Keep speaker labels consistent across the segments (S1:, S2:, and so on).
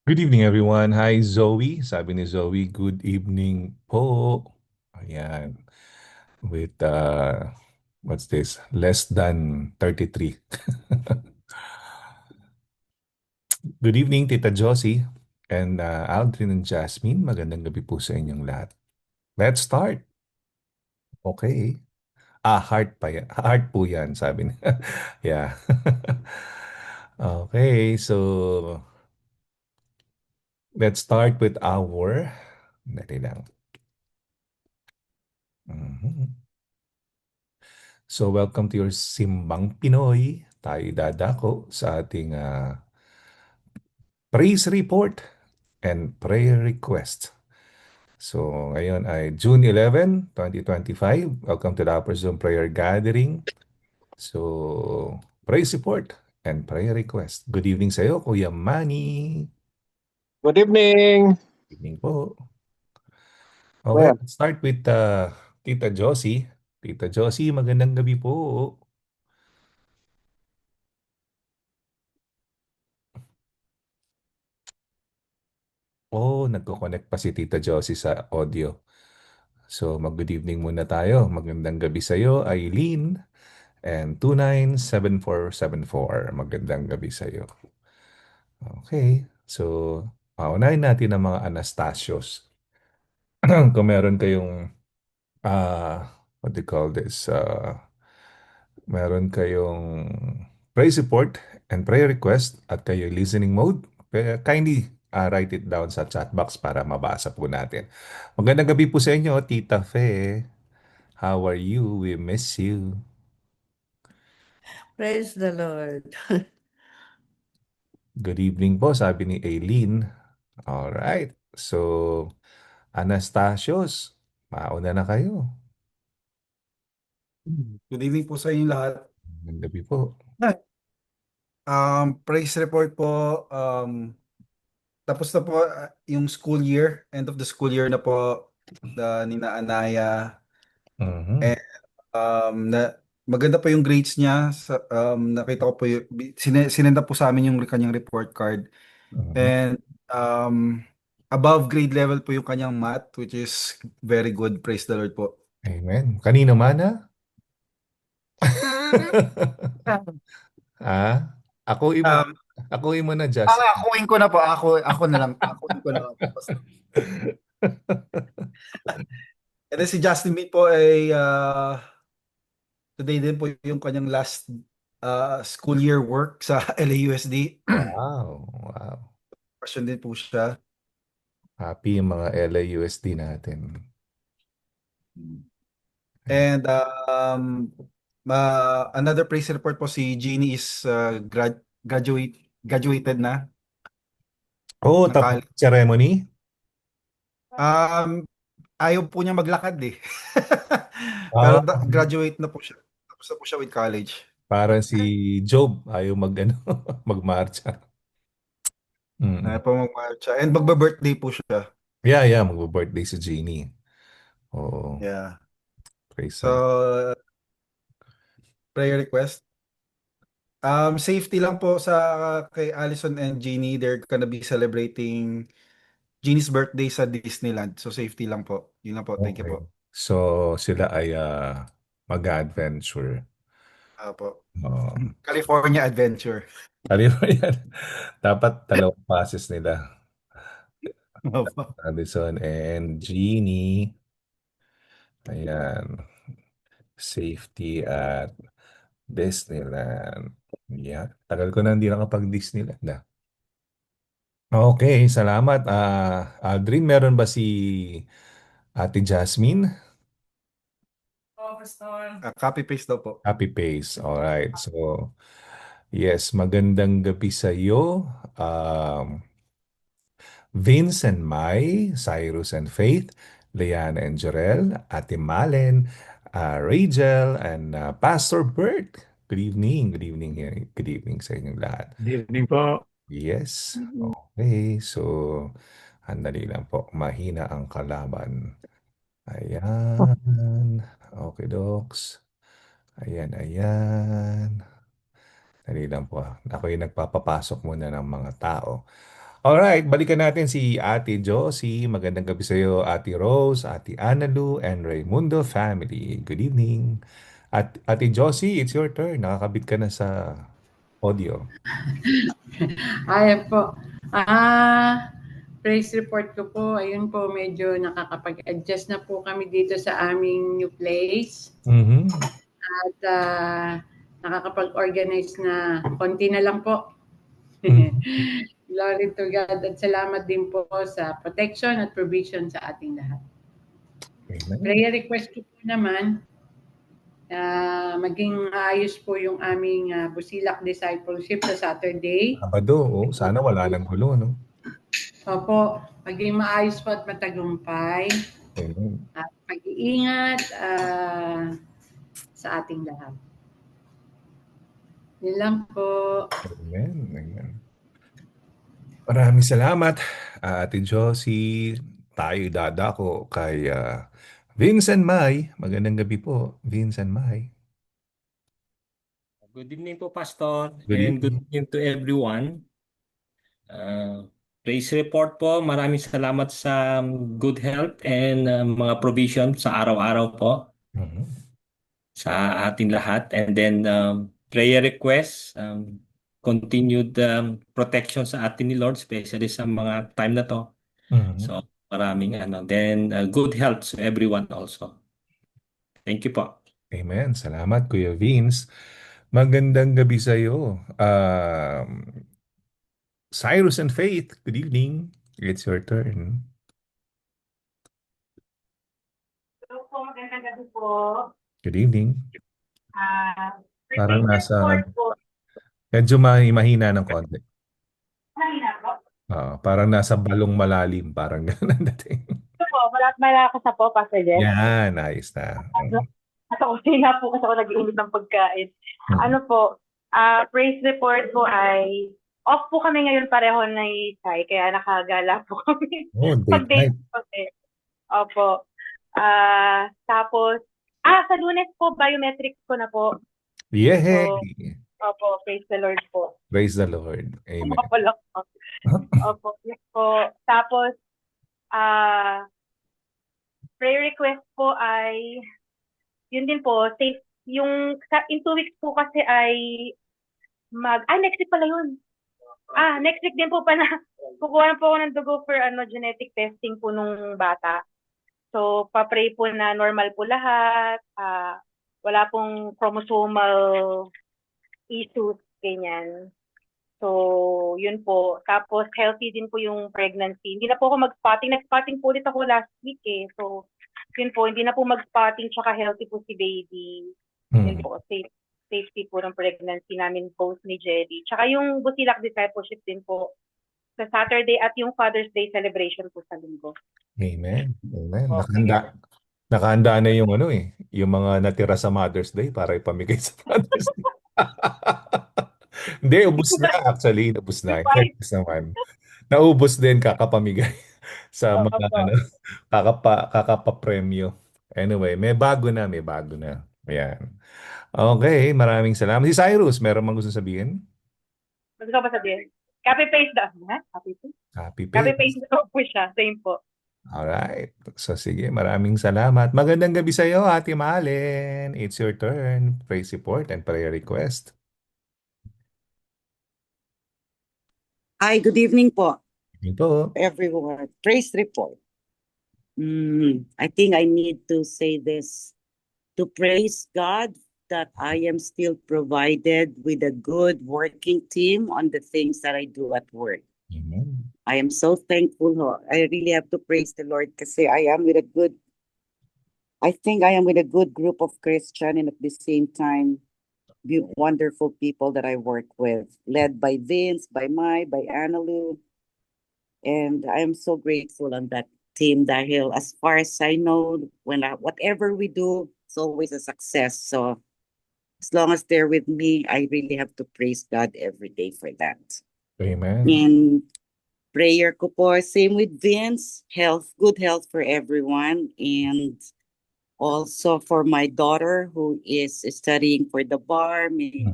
S1: Good evening, everyone. Hi, Zoe. Sabi ni Zoe, good evening po. Ayan. With, what's this? Less than 33. Good evening, Tita Josie. And Aldrin and Jasmine, magandang gabi po sa inyong lahat. Let's start. Okay. Heart pa yan. Heart po yan, sabi niya. Yeah. Okay, so let's start with our, dali lang. Mhm. So welcome to your Simbang Pinoy. Tayo dadako sa ating praise report and prayer request. So ngayon ay June 11, 2025. Welcome to the Upper Zoom Prayer Gathering. So praise report and prayer request. Good evening sa iyo, Kuya Manny.
S2: Good evening.
S1: Evening po. Okay,
S2: Well,
S1: let's start with Tita Josie. Tita Josie, magandang gabi po. Oh, nagko-connect pa si Tita Josie sa audio. So, mag-good evening muna tayo. Magandang gabi sa iyo, Eileen. And 297474. Magandang gabi sa iyo. Okay. So, paunahin natin ang mga Anastasios. Kung meron kayong, what do you call this? Meron kayong praise report and prayer request at kayo listening mode, kindly write it down sa chat box para mabasa po natin. Magandang gabi po sa inyo, Tita Fe. How are you? We miss you.
S3: Praise the Lord.
S1: Good evening po, sabi ni Aileen. Alright. So, Anastasios, mauna na kayo.
S4: Good evening po sa inyo lahat.
S1: Magandang gabi po.
S4: Praise report po. Tapos na po yung school year, end of the school year na po nina Anaya.
S1: Mhm.
S4: And maganda po yung grades niya. Nakita ko po yung, sinenda po sa amin yung kanyang report card.
S1: Mhm.
S4: And above grade level po yung kanyang math, which is very good. Praise the Lord po.
S1: Amen. Kanino man ha? Ah, ako imo
S4: Um,
S1: ako imo na just.
S4: akuin ko na po. Ako na lang. Akuin ko na lang po. And then si Justin Bieber po ay today din po yung kanyang last school year work sa LAUSD.
S1: Wow, wow.
S4: Question din po siya.
S1: Happy yung mga LAUSD natin.
S4: And another praise report po si Jeannie is graduated na
S1: Oh,
S4: ng
S1: tapos
S4: college.
S1: ceremony?
S4: Um, Ayaw po niya maglakad eh.
S1: Ah,
S4: Pero graduate na po siya. Tapos na po siya with college.
S1: parang si Job ayaw magmarcha. Mm.
S4: Ayaw po mag-marcha. And magba-birthday po siya.
S1: Yeah, yeah, magbo-birthday si Jeannie. Oo,
S4: Yeah.
S1: praise the Lord.
S4: So, prayer request. Safety lang po sa kay Allison and Jeannie. They're gonna be celebrating Jeannie's birthday sa Disneyland. So safety lang po. Yun lang po. Thank you
S1: Okay.
S4: po.
S1: So, sila ay mag-adventure.
S4: Po.
S1: Um,
S4: California Adventure.
S1: Alam mo yan? Dapat dalawang passes nila.
S4: Opo.
S1: Addison and Jeannie. Ayan. Safety at Disneyland. Yeah. Tagal ko na hindi nakapag-Disneyland. Okay, salamat. Aldrin, meron ba si Ate Jasmine?
S3: Oh, Pastor.
S4: Copy paste daw po.
S1: Happy Pace. Alright. So, yes, magandang gabi sa iyo. Vince and Mai, Cyrus and Faith, Leanna and Jorel, Ate Malen, Rachel, and Pastor Bert. Good evening, good evening sa inyong lahat.
S2: Good evening po.
S1: Yes, okay. So, andali lang po. Mahina ang kalaban. Ayan. Okay, docs. Ayan, ayan. Dali lang po. Ako yung nagpapapasok muna ng mga tao. Alright, balikan natin si Ate Josie. Magandang gabi sa iyo, Ate Rose, Ate Analu, and Raimundo family. Good evening. At Ate Josie, it's your turn. Nakakabit ka na sa audio.
S3: Ayan po. Praise report ko po. Ayun po, medyo nakakapag-adjust na po kami dito sa aming new place.
S1: Mhm.
S3: At nakakapag-organize na konti na lang po. Glory to God. At salamat din po sa protection at provision sa ating lahat.
S1: Amen.
S3: Prayer request ko po naman, maging ayos po yung aming Busilak Discipleship sa Saturday.
S1: Sabado, sana wala nang gulo, no?
S3: Opo, maging maayos po at matagumpay
S1: Amen.
S3: at pag-iingat sa ating lahat. Yun lang po.
S1: Amen. Amen. Maraming salamat, Ate Josie. Tayo dadako kay Vincent May. Magandang gabi po, Vincent May.
S5: Good evening po, Pastor,
S1: Good
S5: and good
S1: evening.
S5: evening to everyone. Praise report po, maraming salamat sa good health and mga provision sa araw-araw po
S1: Mhm.
S5: sa ating lahat. And then prayer requests, continued protection sa atin ni Lord, especially sa mga time na to.
S1: Mhm.
S5: So maraming Then good health to everyone also. Thank you po.
S1: Amen. Salamat, Kuya Vince. Magandang gabi sa iyo. Cyrus and Faith, good evening. It's your turn.
S6: Hello po, magandang gabi po.
S1: Good evening. Parang
S6: Praise report po.
S1: medyo mahina ng konti.
S6: Mahina po.
S1: Parang nasa balong malalim, parang gano'n ang dating.
S6: Ito po, malakas na po, Pastor Jeff.
S1: Yan, nice na.
S6: Nasa kusina po kasi ako nag-iinit ng pagkain. Ano po, praise report po ay off po kami ngayon pareho na Isay, kaya nakagala po kami.
S1: Oh, date
S6: Pag-date
S1: night.
S6: po eh. Opo. Tapos, sa Lunes po, biometrics ko na po.
S1: Yehey!
S6: Opo, praise the Lord po.
S1: Praise the Lord. Amen.
S6: Mapalak po. Opo, yes po. Tapos, prayer request po ay, yun din po, safe, in 2 weeks po kasi ay next week pala yun. Next week din po pala, kukuha po ako ng dugo for genetic testing po nung bata. So, pa-pray po na normal po lahat, wala pong chromosomal issues, ganyan. So, yun po. Tapos, healthy din po yung pregnancy. Hindi na po ako mag-spotting. Nag-spotting po ulit ako last week eh. So, yun po. Hindi na po mag-spotting tsaka healthy po si baby. Yun po. Safety po ng pregnancy namin both ni Jelly. Tsaka yung Busilak Discipleship din po sa Saturday at yung Father's Day celebration po sa linggo.
S1: Amen. Amen.
S6: Okay.
S1: Nakahanda na yung yung mga natira sa Mother's Day para ipamigay sa Father's Day. Hindi, ubus na actually. Ubus na. Fairness naman. Naubos din kakapamigay sa mga kakapapremyo. Anyway, may bago na. Ayan. Okay, maraming salamat. Si Cyrus, meron mang gusto sabihin?
S6: Gusto ko ba sabihin? Copy-paste daw. Copy-paste?
S1: Copy-paste.
S6: Copy-paste daw po siya. Same po.
S1: Alright. So sige, maraming salamat. Magandang gabi sa iyo, Ate Malen. It's your turn. Praise report and prayer request.
S7: Hi, good evening po,
S1: Ito.
S7: everyone. Praise report. I think I need to say this to praise God that I am still provided with a good working team on the things that I do at work.
S1: Amen.
S7: I am so thankful. I really have to praise the Lord because I think I am with a good group of Christian and at the same time, wonderful people that I work with, led by Vince, by Mai, by Analu. And I am so grateful on that team dahil as far as I know, whatever we do, it's always a success. So as long as they're with me, I really have to praise God every day for that.
S1: Amen.
S7: And prayer ko po, same with Vince, good health for everyone. And also for my daughter who is studying for the bar, may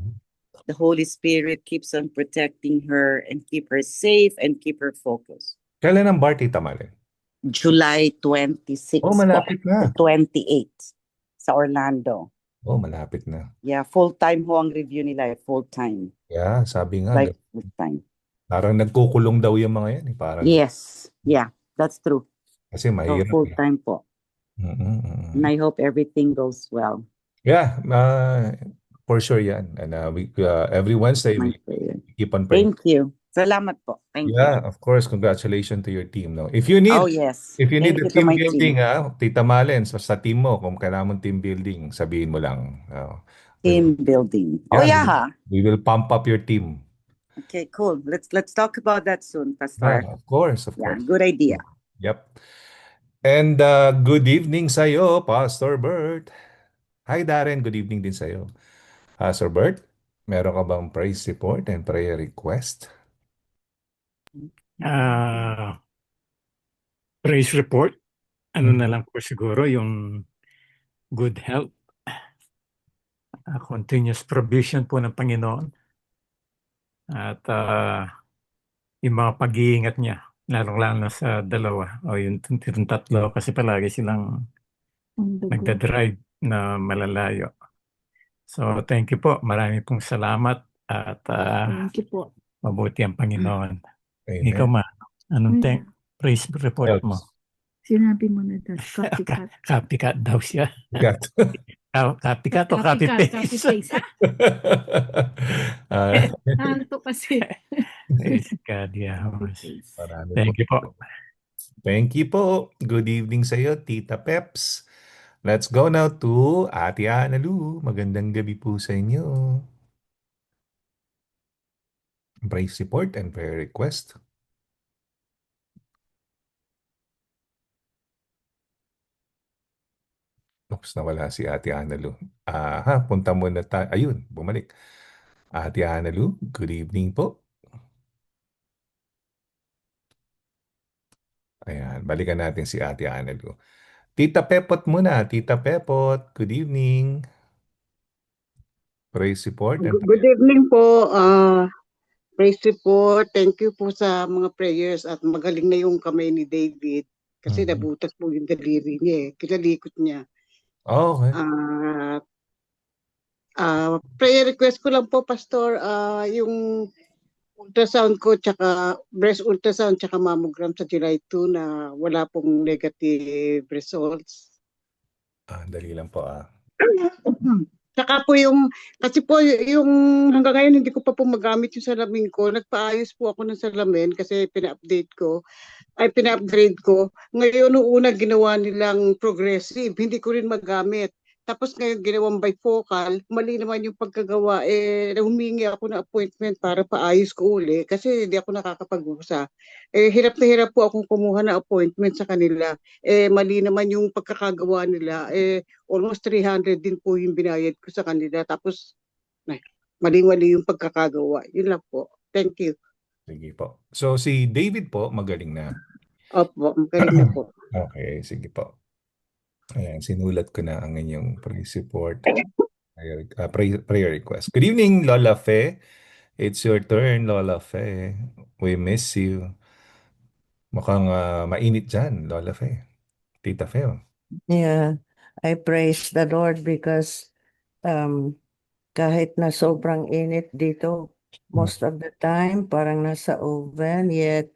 S7: the Holy Spirit keeps on protecting her and keep her safe and keep her focused.
S1: Kailan ang bar, Tita Malen?
S7: July 26
S1: Oh,
S7: po,
S1: malapit
S7: to
S1: na.
S7: 28 sa Orlando.
S1: Oh, malapit na.
S7: Yeah, full-time ho ang review nila, full-time.
S1: Yeah, sabi nga,
S7: Like full-time.
S1: parang nagkukulong daw yung mga yan. Parang,
S7: Yes, yeah, that's true.
S1: kasi
S7: So
S1: mahirap.
S7: full-time po. And I hope everything goes well.
S1: Yeah, for sure yan. And every Wednesday,
S7: My
S1: we
S7: prayer.
S1: keep on praying.
S7: Thank you. Salamat po. Thank you.
S1: Yeah, of course. Congratulations to your team. No? If you need,
S7: Oh, yes.
S1: if you need
S7: Thank
S1: a
S7: you to
S1: team
S7: my
S1: building,
S7: team.
S1: Tita Malen, sa team mo, kung kailangan mong team building, sabihin mo lang.
S7: Team building. Oh,
S1: Yeah,
S7: yeah.
S1: we will pump up your team.
S7: Okay, cool. Let's talk about that soon, Pastor.
S1: Yeah, of course, of
S7: Yeah,
S1: course.
S7: good idea.
S1: Yep. And good evening sa'yo, Pastor Bert. Hi, Darren. Good evening din sa'yo. Pastor Bert, meron ka bang praise report and prayer request?
S8: Praise report, ano
S1: Hmm.
S8: na lang po siguro yung good health, continuous provision po ng Panginoon at yung mga pag-iingat niya, lalong-lalo na sa dalawa o yung tatlo kasi palagi silang nagdadrive na malalayo. So thank you po, marami pong salamat at
S9: Thank you po.
S8: mabuti ang Panginoon.
S1: Amen.
S8: Ikaw ma, anong praise report mo?
S9: Sinabi mo na dahil copycat.
S8: Copycat daw siya.
S1: Got.
S8: Copycat o copy
S9: Copy
S8: paste?
S9: paste.
S1: Ah,
S9: Tanto kasi.
S8: Praise God, yeah.
S1: marami
S8: Thank you po.
S1: Thank you po. Good evening sa iyo, Tita Peps. Let's go now to Ate Analu. Magandang gabi po sa inyo. Praise report and prayer request. Oops, nawala si Ate Analu. Punta muna tayo. Ayun, bumalik. Ate Analu, good evening po. Ayan, balikan natin si Ate Analu. Tita Pepot muna. Tita Pepot, good evening. Praise report and
S10: Good evening po. Praise report. Thank you po sa mga prayers at magaling na yung kamay ni David kasi nabutas po yung daliri niya eh. Kinalikot niya.
S1: Okay.
S10: Prayer request ko lang po, Pastor, yung ultrasound ko tsaka breast ultrasound tsaka mammogram sa July 2 na wala pong negative results.
S1: Dali lang po
S10: Saka po kasi po yung hanggang ngayon hindi ko pa po magamit yung salamin ko. Nagpaayos po ako ng salamin kasi pina-upgrade ko. Ngayon nung una ginawa nilang progressive, hindi ko rin magamit. Tapos ngayon ginawang bifocal, mali naman yung pagkagawa. Humingi ako ng appointment para paayos ko uli kasi hindi ako nakakapag-usa. Hirap na hirap po akong kumuha ng appointment sa kanila. Mali naman yung pagkakagawa nila. Almost 300 din po yung binayad ko sa kanila. Tapos mali-mali yung pagkakagawa. Yun lang po. Thank you.
S1: Sige po. So si David po, magaling na.
S10: Opo, magaling na po.
S1: Okay, sige po. Ayan, sinulat ko na ang inyong praise report. Prayer request. Good evening, Lola Fe. It's your turn, Lola Fe. We miss you. Mukhang mainit dyan, Lola Fe. Tita Fe.
S11: Yeah, I praise the Lord because kahit na sobrang init dito, most of the time parang nasa oven, yet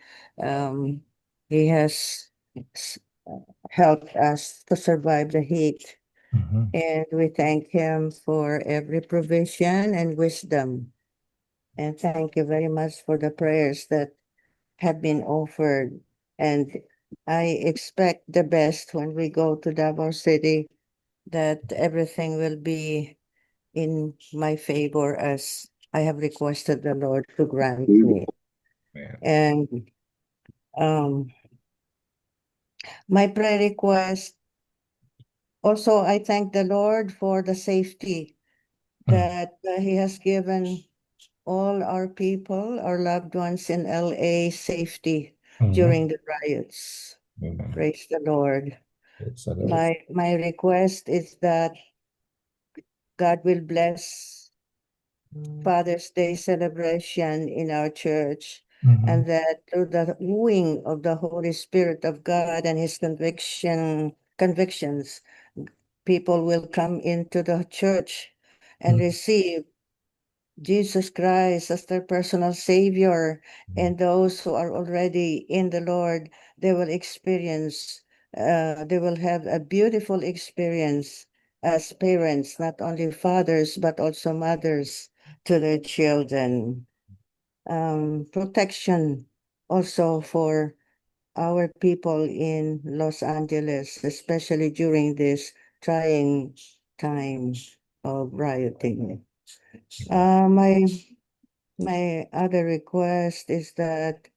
S11: He has helped us to survive the heat. And we thank Him for every provision and wisdom. And thank you very much for the prayers that have been offered. And I expect the best when we go to Davao City, that everything will be in my favor as I have requested the Lord to grant me. And my prayer request, also I thank the Lord for the safety that He has given all our people, our loved ones in LA, safety during the riots. Praise the Lord. My request is that God will bless Father's Day celebration in our church,
S1: Mhm.
S11: and that through the wooing of the Holy Spirit of God and his convictions, people will come into the church and
S1: Mm.
S11: receive Jesus Christ as their personal Savior. And those who are already in the Lord, they will they will have a beautiful experience as parents, not only fathers, but also mothers to their children. Protection also for our people in Los Angeles, especially during this trying times of rioting. My other request is that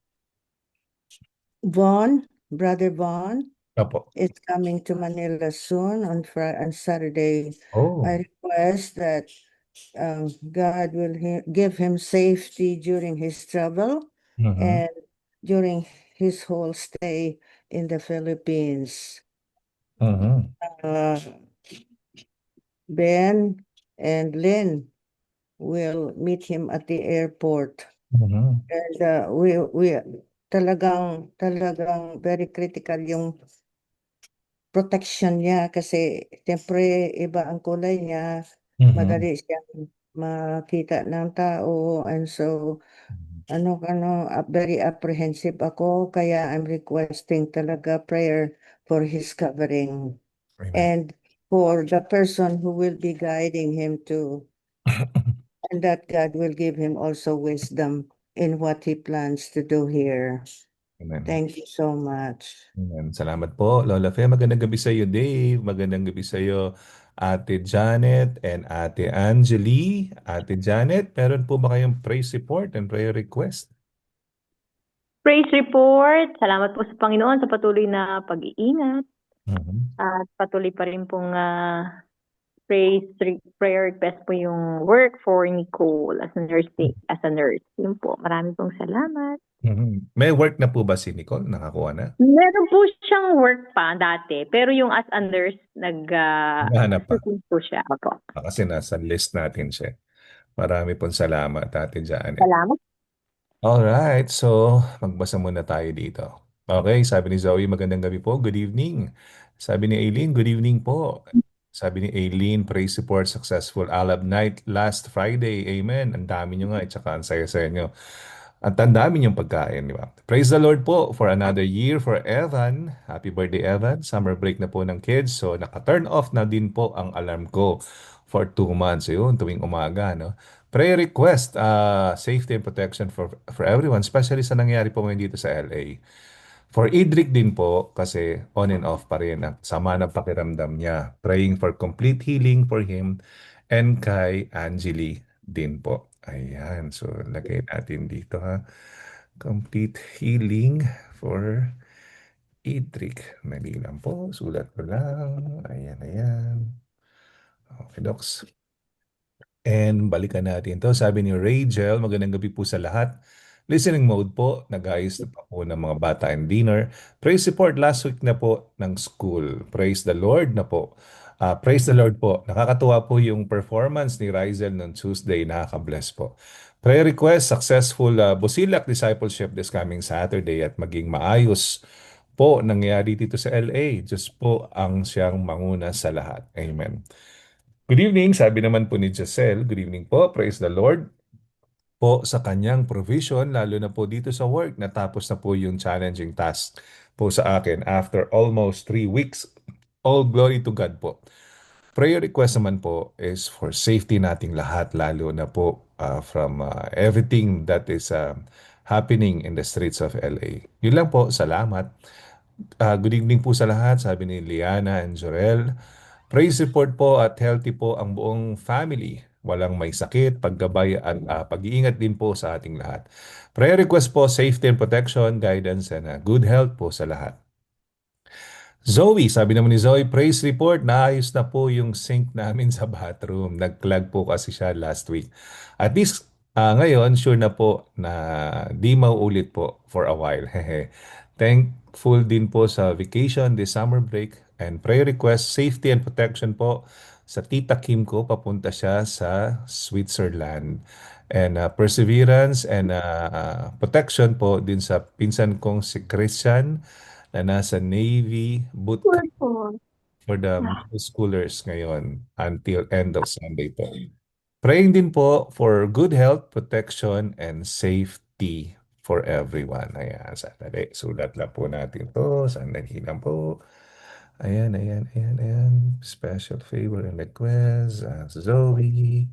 S11: Brother Vaughn,
S1: Opo.
S11: is coming to Manila soon on Saturday.
S1: Oh.
S11: I request that God will give him safety during his travel
S1: Mhm.
S11: and during his whole stay in the Philippines.
S1: Mhm.
S11: Uh, Ben and Lynn will meet him at the airport.
S1: Mhm.
S11: And we talagang very critical yung protection niya kasi siyempre iba ang kulay niya,
S1: Mhm.
S11: madali siyang makita ng tao, and so very apprehensive ako, kaya I'm requesting talaga prayer for his covering
S1: Amen.
S11: and for the person who will be guiding him to, and that God will give him also wisdom in what he plans to do here.
S1: Amen.
S11: Thank you so much.
S1: Amen. Salamat po, Lola Fe. Magandang gabi sa iyo, Dave. Magandang gabi sa iyo, Ate Janet and Ate Angeli. Ate Janet, meron po ba kayong praise report and prayer request?
S12: Praise report. Salamat po sa Panginoon sa patuloy na pag-iingat.
S1: Mhm.
S12: At patuloy pa rin pong prayer request po yung work for Nicole as a nurse. Yun po. Maraming pong salamat.
S1: Mhm. May work na po ba si Nicole? Nakakuha na?
S12: Meron po siyang work pa dati, pero yung as a nurse,
S1: Naghahanap pa.
S12: po siya. Opo.
S1: Kasi nasa list natin siya. Marami pong salamat, Ate Janet.
S12: Salamat.
S1: Alright, so magbasa muna tayo dito. Okay, sabi ni Zoe, magandang gabi po. Good evening. Sabi ni Aileen, good evening po. Sabi ni Aileen, praise support successful Alab night last Friday. Amen. Ang dami nyo nga, at saka ang saya-saya nyo. At ang dami niyong pagkain, di ba? Praise the Lord po for another year for Evan. Happy birthday, Evan. Summer break na po ng kids. So, naka-turn off na din po ang alarm ko for 2 months. Yun, tuwing umaga, no? Prayer request, safety and protection for everyone, especially sa nangyari po ngayon dito sa LA. For Idrik din po, kasi on and off pa rin ang sama ng pakiramdam niya. Praying for complete healing for him and kay Angeli din po. Ayan, so lagay natin dito ha. Complete healing for Idrik. Mali lang po, sulat ko lang. Ayan, ayan. Okay, docs. And balikan natin to. Sabi ni Rachel, magandang gabi po sa lahat. Listening mode po, nag-ayos na pa po ng mga bata and dinner. Praise report last week na po ng school. Praise the Lord na po. Praise the Lord po. Nakakatuwa po yung performance ni Rizel noong Tuesday. Nakaka-bless po. Prayer request, successful Busilak Discipleship this coming Saturday at maging maayos po nangyari dito sa LA. Diyos po ang siyang manguna sa lahat. Amen. Good evening, sabi naman po ni Giselle. Good evening po, praise the Lord po sa kanyang provision, lalo na po dito sa work. Natapos na po yung challenging task po sa akin after almost 3 weeks. All glory to God po. Prayer request naman po is for safety nating lahat, lalo na po from everything that is happening in the streets of LA. Yun lang po, salamat. Good evening po sa lahat, sabi ni Liana and Jorel. Praise report po at healthy po ang buong family. Walang may sakit, paggabay at pag-iingat din po sa ating lahat. Prayer request po, safety and protection, guidance and good health po sa lahat. Zoe, sabi naman ni Zoe, praise report, naayos na po yung sink namin sa bathroom. Nag-clog po kasi siya last week. At least ngayon, sure na po na di mauulit po for a while. Thankful din po sa vacation, this summer break, and prayer request, safety and protection po sa tita Kim ko, papunta siya sa Switzerland. And perseverance and protection po din sa pinsan kong si Christian na nasa Navy bootcamp for the middle schoolers ngayon until end of Sunday po. Praying din po for good health, protection, and safety for everyone. Ayan, sandali. Sulat lang po natin to. Sandali lang po. Ayan, ayan, ayan, ayan. Special favor and request. Zoe.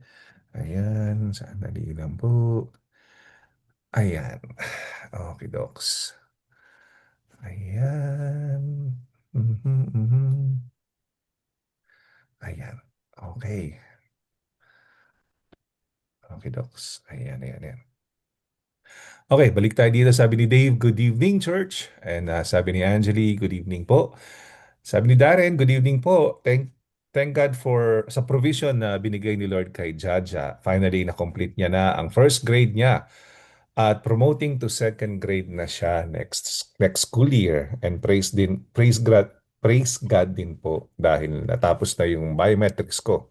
S1: Ayan, sandali lang po. Ayan. Okay, docs. Ayan. Mhm, mhm. Ayan. Okay. Okay, docs. Ayan, ayan, ayan. Okay, balik tayo dito. Sabi ni Dave, good evening, church. And sabi ni Angeli, good evening po. Sabi ni Darren, good evening po. Thank God for sa provision na binigay ni Lord kay Jaja. Finally, na-complete niya na ang first grade niya at promoting to second grade na siya next school year. And praise God din po dahil natapos na yung biometrics ko.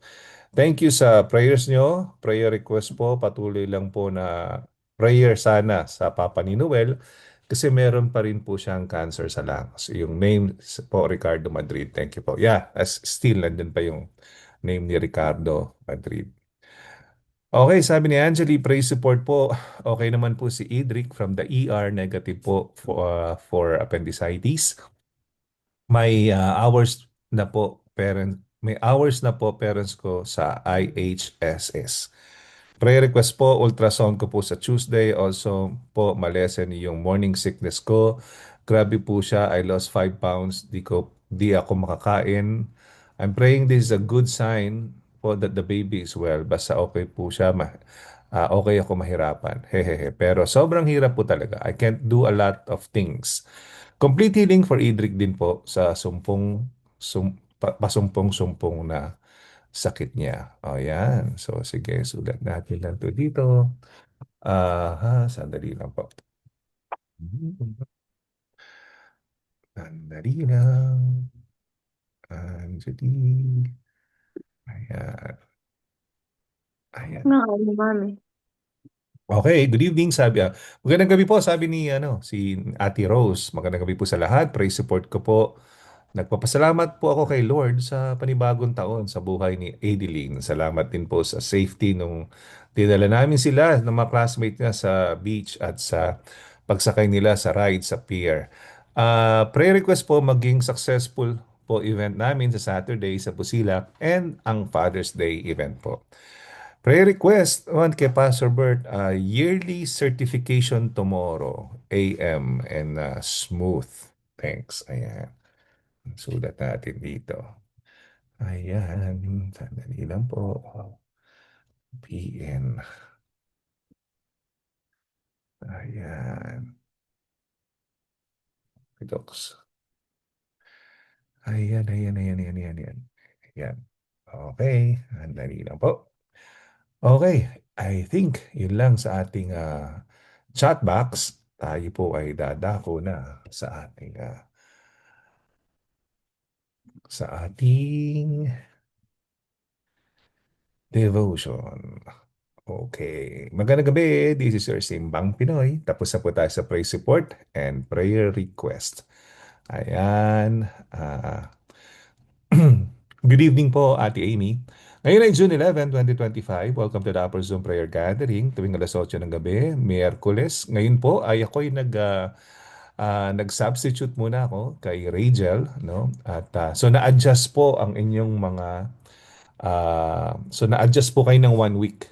S1: Thank you sa prayers nyo. Prayer request po. Patuloy lang po na prayer sana sa Papa ni Noel kasi meron pa rin po siyang cancer sa lungs. Yung name po, Ricardo Madrid. Thank you po. Yeah, still nandun pa yung name ni Ricardo Madrid. Okay, sabi ni Angeli, praise support po. Okay naman po si Idric from the ER, negative po for appendicitis. May hours na po parents ko sa IHSS. Prayer request po, ultrasound ko po sa Tuesday. Also po, malesen yung morning sickness ko. Grabe po siya. I lost 5 pounds. Di ako makakain. I'm praying this is a good sign po that the baby is well. Basta okay po siya. Okay ako mahirapan. Hehehe. Pero sobrang hirap po talaga. I can't do a lot of things. Complete healing for Idric din po sa pasumpong-sumpong na sakit niya. O yan. So, sige, sulat natin lang to dito. Sandali lang po. Sandali lang. Anjali. Ayan. Ayan. Okay, good evening, sabi. Magandang gabi po, sabi ni si Ate Rose. Magandang gabi po sa lahat. Praise support ko po. Nagpapasalamat po ako kay Lord sa panibagong taon sa buhay ni Adeline. Salamat din po sa safety nung dinala namin sila ng mga classmate niya sa beach at sa pagsakay nila sa ride sa pier. Prayer request po maging successful po event namin sa Saturday sa Busilak and ang Father's Day event po. Prayer request one kay Pastor Bert, yearly certification tomorrow, AM and smooth. Thanks. Ayan. Sulat natin dito. Ayan. Sandali lang po. PN. Ayan. Docs. Ayan. Ayan. Okay. Sandali lang po. Okay. I think yun lang sa ating chat box. Tayo po ay dadako na sa ating devotion. Okay. Magandang gabi. This is your Simbang Pinoy. Tapos na po tayo sa praise support and prayer request. Ayan. Good evening po, Ate Amy. Ngayon ay June 11, 2025. Welcome to the Upper Zoom Prayer Gathering tuwing alas 8 ng gabi, Miyerkules. Ngayon po ay ako'y nag-substitute muna ako kay Rachel, no? At so na-adjust po ang inyong mga na-adjust po kayo ng 1 week.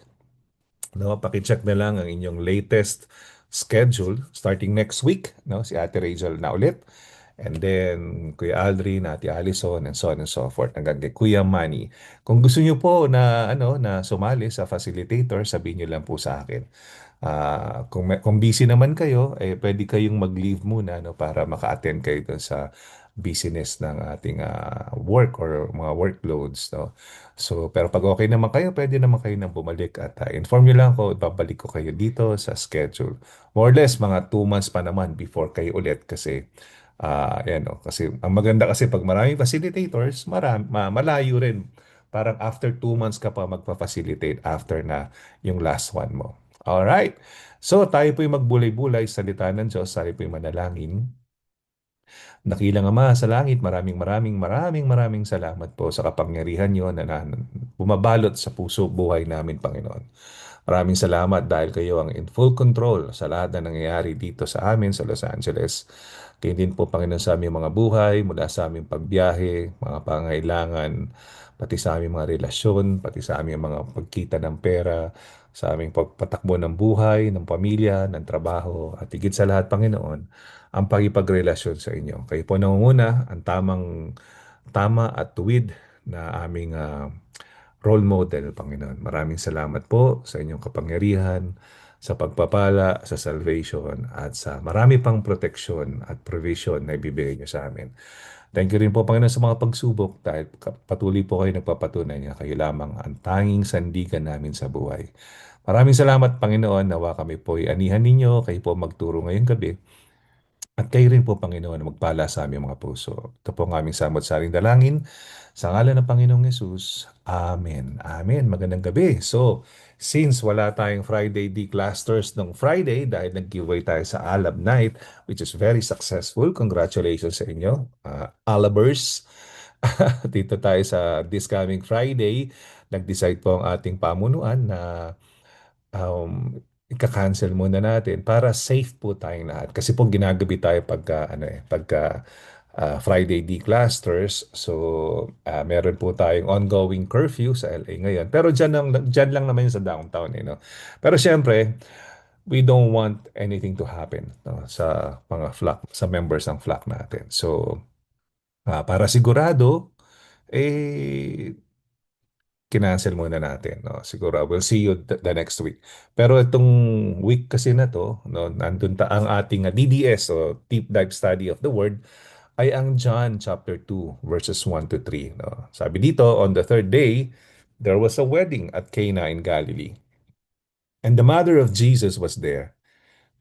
S1: No, paki-check na lang ang inyong latest schedule starting next week, no? Si Ate Rachel na ulit. And then Kuya Aldrin, Ate Allison, and so on and so forth hanggang kay Kuya Manny. Kung gusto niyo po na sumali sa facilitator, sabihin niyo lang po sa akin. Kung busy naman kayo, pwede kayong mag-leave muna para maka-attend kayo dun sa business ng ating work or mga workloads, no? So, pero pag okay naman kayo, pwede naman kayo nang bumalik at inform nyo lang ako, babalik ko kayo dito sa schedule. More or less, mga 2 months pa naman before kayo ulit kasi kasi ang maganda kasi pag maraming facilitators, malayo rin Parang after 2 months ka pa magpa-facilitate after na yung last one mo. Alright. So tayo po'y magbulay-bulay sa salita ng Diyos, tayo po'y manalangin. Dakilang Ama sa langit, maraming salamat po sa kapangyarihan niyo na bumabalot sa puso buhay namin, Panginoon. Maraming salamat dahil kayo ang in full control sa lahat na nangyayari dito sa amin sa Los Angeles. Kayo din po, Panginoon, sa aming mga buhay, mula sa aming pagbiyahe, mga pangailangan, pati sa aming mga relasyon, pati sa aming mga pagkita ng pera, sa aming pagpatakbo ng buhay, ng pamilya, ng trabaho, at higit sa lahat, Panginoon, ang pakipagrelasyon sa inyo. Kayo po nangunguna, ang tama at tuwid na aming role model, Panginoon. Maraming salamat po sa inyong kapangyarihan, sa pagpapala, sa salvation, at sa marami pang proteksyon at provision na ibibigay niyo sa amin. Thank you rin po, Panginoon, sa mga pagsubok dahil patuloy po kayo nagpapatunay na kayo lamang ang tanging sandigan namin sa buhay. Maraming salamat, Panginoon, nawa kami po anihan ninyo, kayo po magturo ngayong gabi. At kayo rin po, Panginoon, na magpala sa aming mga puso. Ito po ang aming samot-saring dalangin. Sa ngalan ng Panginoong Yesus. Amen. Amen. Magandang gabi. So, since wala tayong Friday D-Clusters nung Friday dahil nag-giveaway tayo sa Alab Night, which is very successful. Congratulations sa inyo, Alabers. Dito tayo sa this coming Friday. Nag-decide po ang ating pamunuan na ika-cancel muna natin para safe po tayong lahat. Kasi po ginagabi tayo pagka Friday D-Clusters. So, meron po tayong ongoing curfew sa LA ngayon. Pero dyan lang naman yun sa downtown. No? Pero syempre, we don't want anything to happen, no, sa mga flock, sa members ng flock natin. So, para sigurado, kinancel muna natin. No? Siguro, we'll see you the next week. Pero itong week kasi na to, no, nandun ang ating DDS, o Deep Dive Study of the Word, ay ang John chapter 2, verses 1 to 3. No? Sabi dito, on the third day, there was a wedding at Cana in Galilee. And the mother of Jesus was there.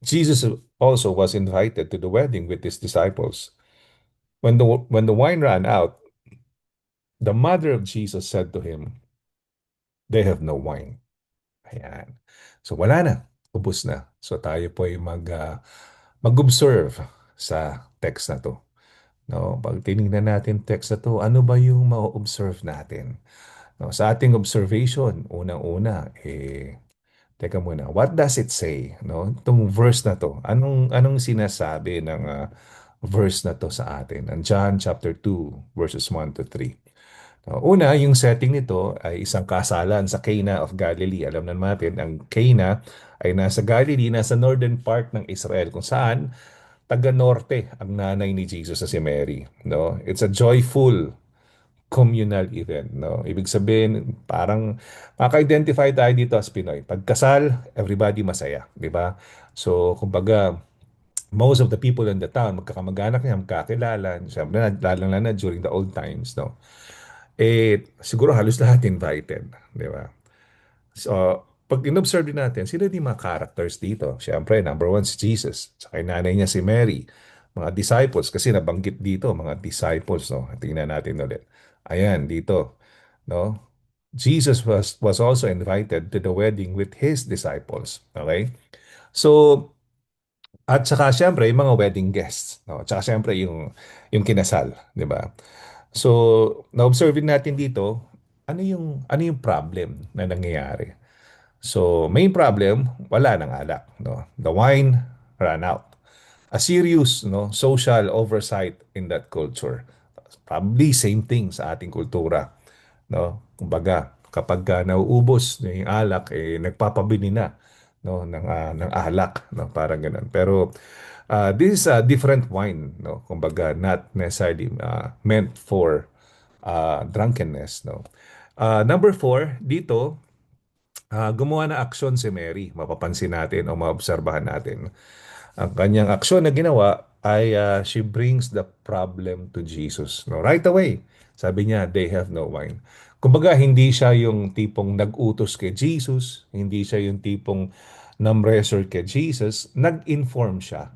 S1: Jesus also was invited to the wedding with his disciples. When the wine ran out, the mother of Jesus said to him, "They have no wine." Ayan. So wala na. Ubus na. So tayo po ay mag-observe sa text na to. No, pag tinignan natin text na to, ano ba yung ma-observe natin? No, sa ating observation, unang-una, teka muna, what does it say? No, itong verse na to, anong sinasabi ng verse na to sa atin? Ang John chapter 2, verses 1 to 3. Una, yung setting nito ay isang kasalan sa Cana of Galilee. Alam na natin, ang Cana ay nasa Galilee, nasa northern part ng Israel, kung saan taga-norte ang nanay ni Jesus sa si Mary. No? It's a joyful communal event. No? Ibig sabihin, parang maka-identify tayo dito as Pinoy. Pagkasal, everybody masaya. Di ba? So, kumbaga, most of the people in the town, magkakamag-anak niya, magkakilala. Siyempre, lalo na during the old times. No? Siguro halos lahat invited, di ba? So, pag in-observe din natin, sino din mga characters dito? Siyempre, number one si Jesus, saka yung nanay niya si Mary, mga disciples, kasi nabanggit dito, mga disciples, no? Tingnan natin ulit. Ayan, dito, no? Jesus was also invited to the wedding with his disciples, okay? So, at saka siyempre, yung mga wedding guests, no? At saka siyempre, yung kinasal, di ba? So, na-observe natin dito, ano yung problem na nangyayari? So, main problem, wala nang alak, no? The wine ran out. A serious, no, social oversight in that culture. Probably same thing sa ating kultura, no? Kumbaga, kapag nauubos yung alak, nagpapabili na, no, ng alak, no, parang ganun. Pero this is a different wine, no? Kumbaga, not necessarily meant for drunkenness, no? Number 4, dito, gumawa na aksyon si Mary. Mapapansin natin o maobserbahan natin. Ang kanyang aksyon na ginawa ay she brings the problem to Jesus. No? Right away, sabi niya, they have no wine. Kumbaga, hindi siya yung tipong nag-utos kay Jesus, hindi siya yung tipong namresor kay Jesus, nag-inform siya.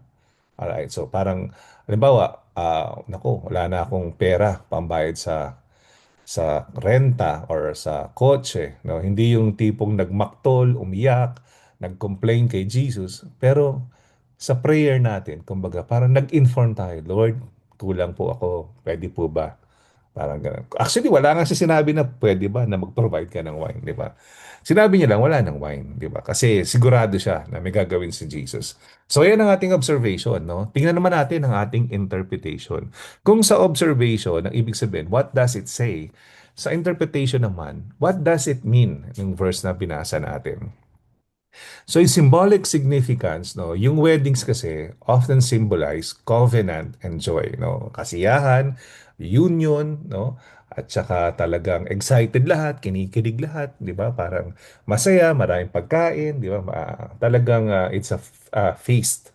S1: Alright, so parang, halimbawa, naku, wala na akong pera pambayad sa sa renta or sa kotse, no? Hindi yung tipong nagmaktol, umiyak, nag-complain kay Jesus, pero sa prayer natin, kumbaga, parang nag-inform tayo, Lord, kulang po ako, pwede po ba? Parang ganun. Actually, wala nga siya sinabi na pwede ba na mag-provide ka ng wine, di ba? Sinabi niya lang, wala ng wine, di ba? Kasi sigurado siya na may gagawin si Jesus. So, yan ang ating observation, no? Tingnan naman natin ang ating interpretation. Kung sa observation, ang ibig sabihin, what does it say? Sa interpretation naman, what does it mean? Yung verse na binasa natin. So, yung symbolic significance, no, yung weddings kasi often symbolize covenant and joy, no? Kasiyahan, union, no? At saka talagang excited lahat, kinikilig lahat, di ba? Parang masaya, maraming pagkain, di ba? Talagang it's a feast.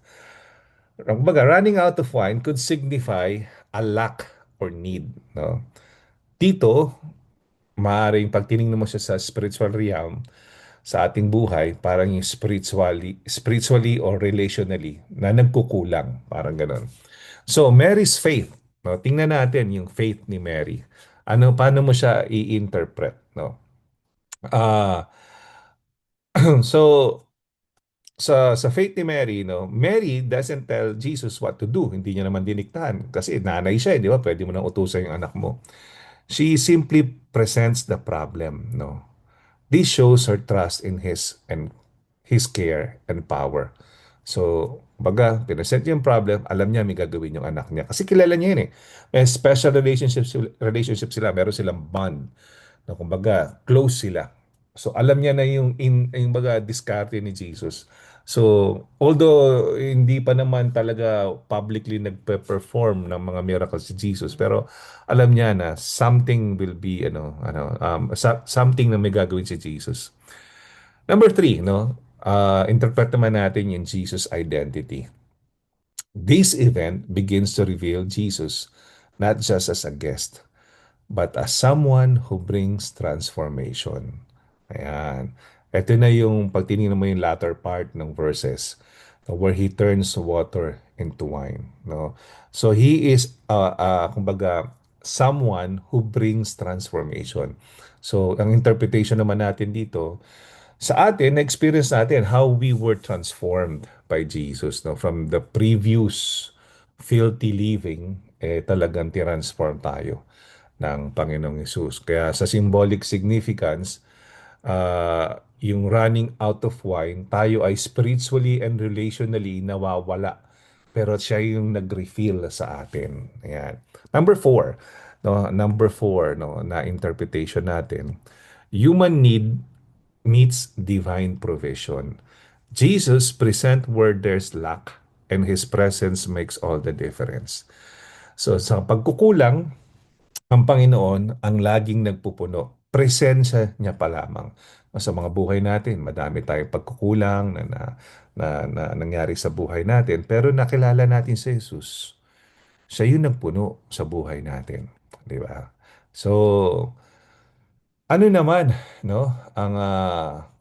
S1: Kumbaga, running out of wine could signify a lack or need, no? Dito, maaaring pag tinignan mo siya sa spiritual realm, sa ating buhay, parang yung spiritually or relationally na nagkukulang, parang ganun. So, Mary's faith, no? Tingnan natin yung faith ni Mary. Paano mo siya i-interpret, no? Ah, so sa faith ni Mary, no, Mary doesn't tell Jesus what to do. Hindi niya naman diniktahan kasi nanay siya, di ba? Pwede mo nang utusan yung anak mo. She simply presents the problem, no. This shows her trust in his care and power. So, baga, pinasent niya yung problem, alam niya may gagawin yung anak niya. Kasi kilala niya yun eh. May special relationship sila, meron silang bond. Na kumbaga, close sila. So, alam niya na yung baga, diskarte ni Jesus. So, although hindi pa naman talaga publicly nagpe-perform ng mga miracles si Jesus, pero alam niya na something will be, something na may gagawin si Jesus. Number 3, no? Interpret naman natin yung Jesus identity. This event begins to reveal Jesus not just as a guest, but as someone who brings transformation. Ayan. Ito na yung pag tinignan mo yung latter part ng verses, no, where he turns water into wine. No? So he is, kumbaga, someone who brings transformation. So ang interpretation naman natin dito, sa atin, na-experience natin how we were transformed by Jesus. No? From the previous filthy living, talagang transform tayo ng Panginoong Hesus. Kaya sa symbolic significance, yung running out of wine, tayo ay spiritually and relationally nawawala. Pero siya yung nag-refill sa atin. Ayan. Number 4, no, na interpretation natin. Human need meets divine provision. Jesus present where there's lack and His presence makes all the difference. So sa pagkukulang, ang Panginoon ang laging nagpupuno. Presensya niya pa lamang. Sa mga buhay natin, madami tayong pagkukulang na nangyari sa buhay natin. Pero nakilala natin si Jesus. Siya yung nagpuno sa buhay natin. Di ba? So, ano naman, no?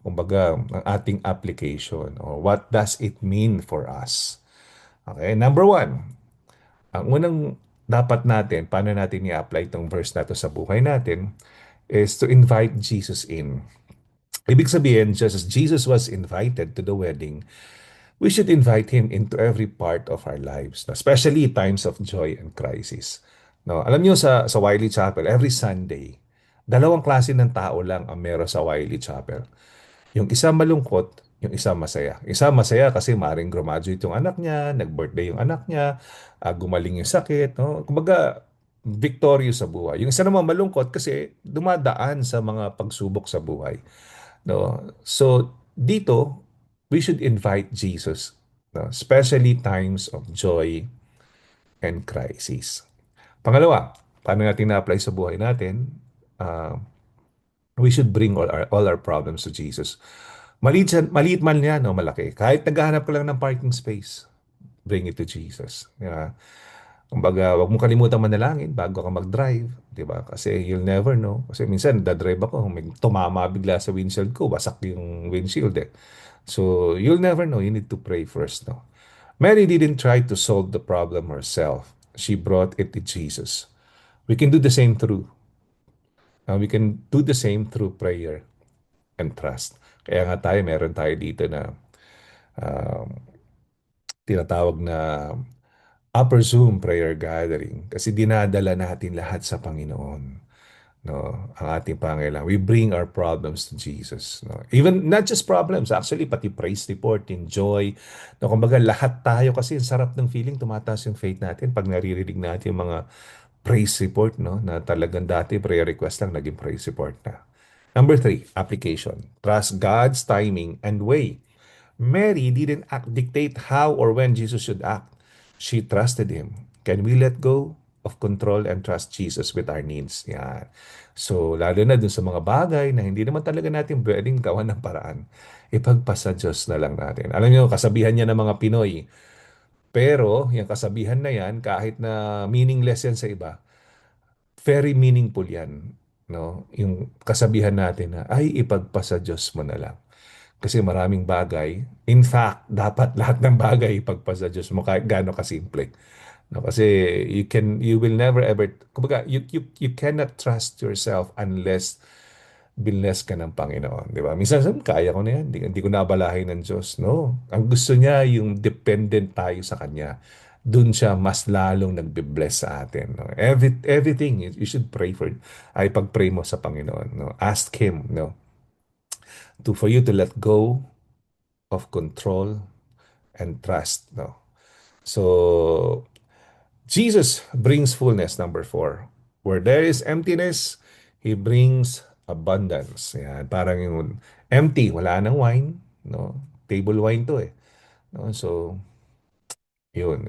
S1: Kumbaga, ang ating application or what does it mean for us? Okay, number 1, ang unang dapat natin, paano natin i-apply itong verse na to sa buhay natin, is to invite Jesus in. Ibig sabihin, just as Jesus was invited to the wedding, we should invite Him into every part of our lives, especially times of joy and crisis. No, alam niyo sa Wiley Chapel, every Sunday, dalawang klase ng tao lang ang meron sa Wiley Chapel. Yung isa malungkot, yung isa masaya. Isa masaya kasi maaaring graduate yung anak niya, nag-birthday yung anak niya, gumaling yung sakit, no? Kumbaga, victorious sa buhay. Yung isa naman malungkot kasi dumadaan sa mga pagsubok sa buhay. No? So, dito, we should invite Jesus, no? Especially times of joy and crisis. Pangalawa, paano natin na-apply sa buhay natin? We should bring all our problems to Jesus. Maliit man yan o malaki. Kahit naghahanap ka lang ng parking space, bring it to Jesus. Yeah. Kumbaga, wag mo kalimutan manalangin bago ka mag-drive, 'di ba? Kasi you'll never know. Kasi minsan dadrive ako, may tumama bigla sa windshield ko, wasak yung windshield eh. So, you'll never know. You need to pray first, no? Mary didn't try to solve the problem herself. She brought it to Jesus. We can do the same through We can do the same through prayer and trust. Kaya nga meron tayo dito na um, tinatawag na upper Zoom prayer gathering kasi dinadala natin lahat sa Panginoon. No, ang ating pangailangan. We bring our problems to Jesus. No? Even not just problems, actually pati praise report, joy. No, kumbaga lahat tayo kasi ang sarap ng feeling, tumataas yung faith natin pag naririnig natin yung mga praise report, no, na talagang dati prayer request lang naging praise report na. Number 3, application. Trust God's timing and way. Mary didn't dictate how or when Jesus should act. She trusted Him. Can we let go of control and trust Jesus with our needs? Yan. So, lalo na dun sa mga bagay na hindi naman talaga natin pwedeng gawan ng paraan, ipagpasa Diyos na lang natin. Alam niyo, kasabihan niya ng mga Pinoy, pero yung kasabihan na yan, kahit na meaningless yan sa iba, very meaningful yan. No? Yung kasabihan natin na, ay ipagpasa Diyos mo na lang. Kasi maraming bagay, in fact, dapat lahat ng bagay ipagpasa Diyos mo kahit gaano kasimple. No, kasi you will never ever, kumbaga, you cannot trust yourself unless binless ka ng Panginoon, di ba? Minsan sabi, kaya ko na yan, hindi ko nabalahin ng Diyos. No, ang gusto niya yung dependent tayo sa Kanya. Doon siya mas lalong nagbe-bless sa atin. No? Everything you should pray for, ay pag-pray mo sa Panginoon. No? Ask Him, no, for you to let go of control and trust. No? So, Jesus brings fullness, number 4. Where there is emptiness, He brings abundance. Yan, parang yung empty, wala nang wine. No? Table wine to eh. No? So, yun.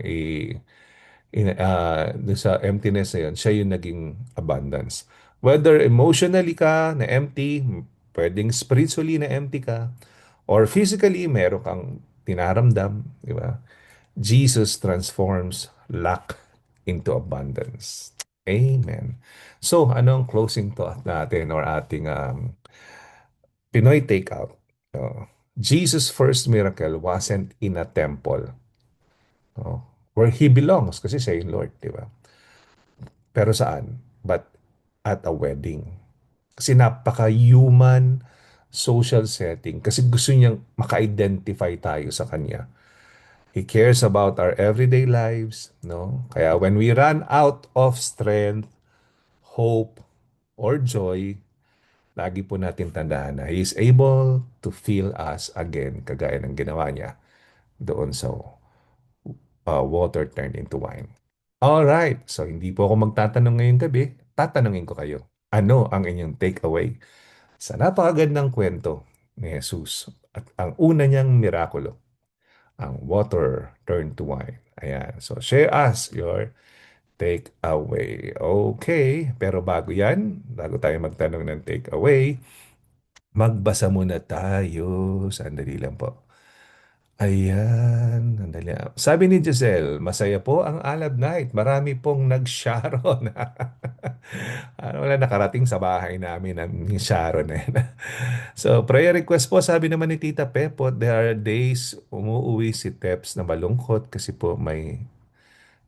S1: Dun sa emptiness na yun, siya yung naging abundance. Whether emotionally ka na empty, pwedeng spiritually na empty ka, or physically, meron kang tinaramdam, di ba? Jesus transforms lack into abundance. Amen. So, anong closing thought natin or ating Pinoy takeout? Jesus' first miracle wasn't in a temple, where He belongs kasi siya yung Lord, di ba? Pero saan? But at a wedding. Kasi napaka-human social setting kasi gusto niyang maka-identify tayo sa Kanya. He cares about our everyday lives, no? Kaya when we run out of strength, hope, or joy, lagi po natin tandaan na He is able to fill us again, kagaya ng ginawa niya doon sa water turned into wine. Alright, so hindi po ako magtatanong ngayong gabi, tatanungin ko kayo. Ano ang inyong takeaway sa napakagandang kwento ni Jesus at ang una niyang mirakulo? Ang water turned to wine. Ayan. So, share us your take away. Okay. Pero bago yan, bago tayo magtanong ng take away, magbasa muna tayo. Sandali lang po. Ayan. Sandali lang. Sabi ni Giselle, masaya po ang Alab Night. Marami pong nag-sharon. Wala nakarating sa bahay namin ang sharon na yan. So, prayer request po, sabi naman ni Tita Pepot, there are days umuuwi si Teps na malungkot kasi po may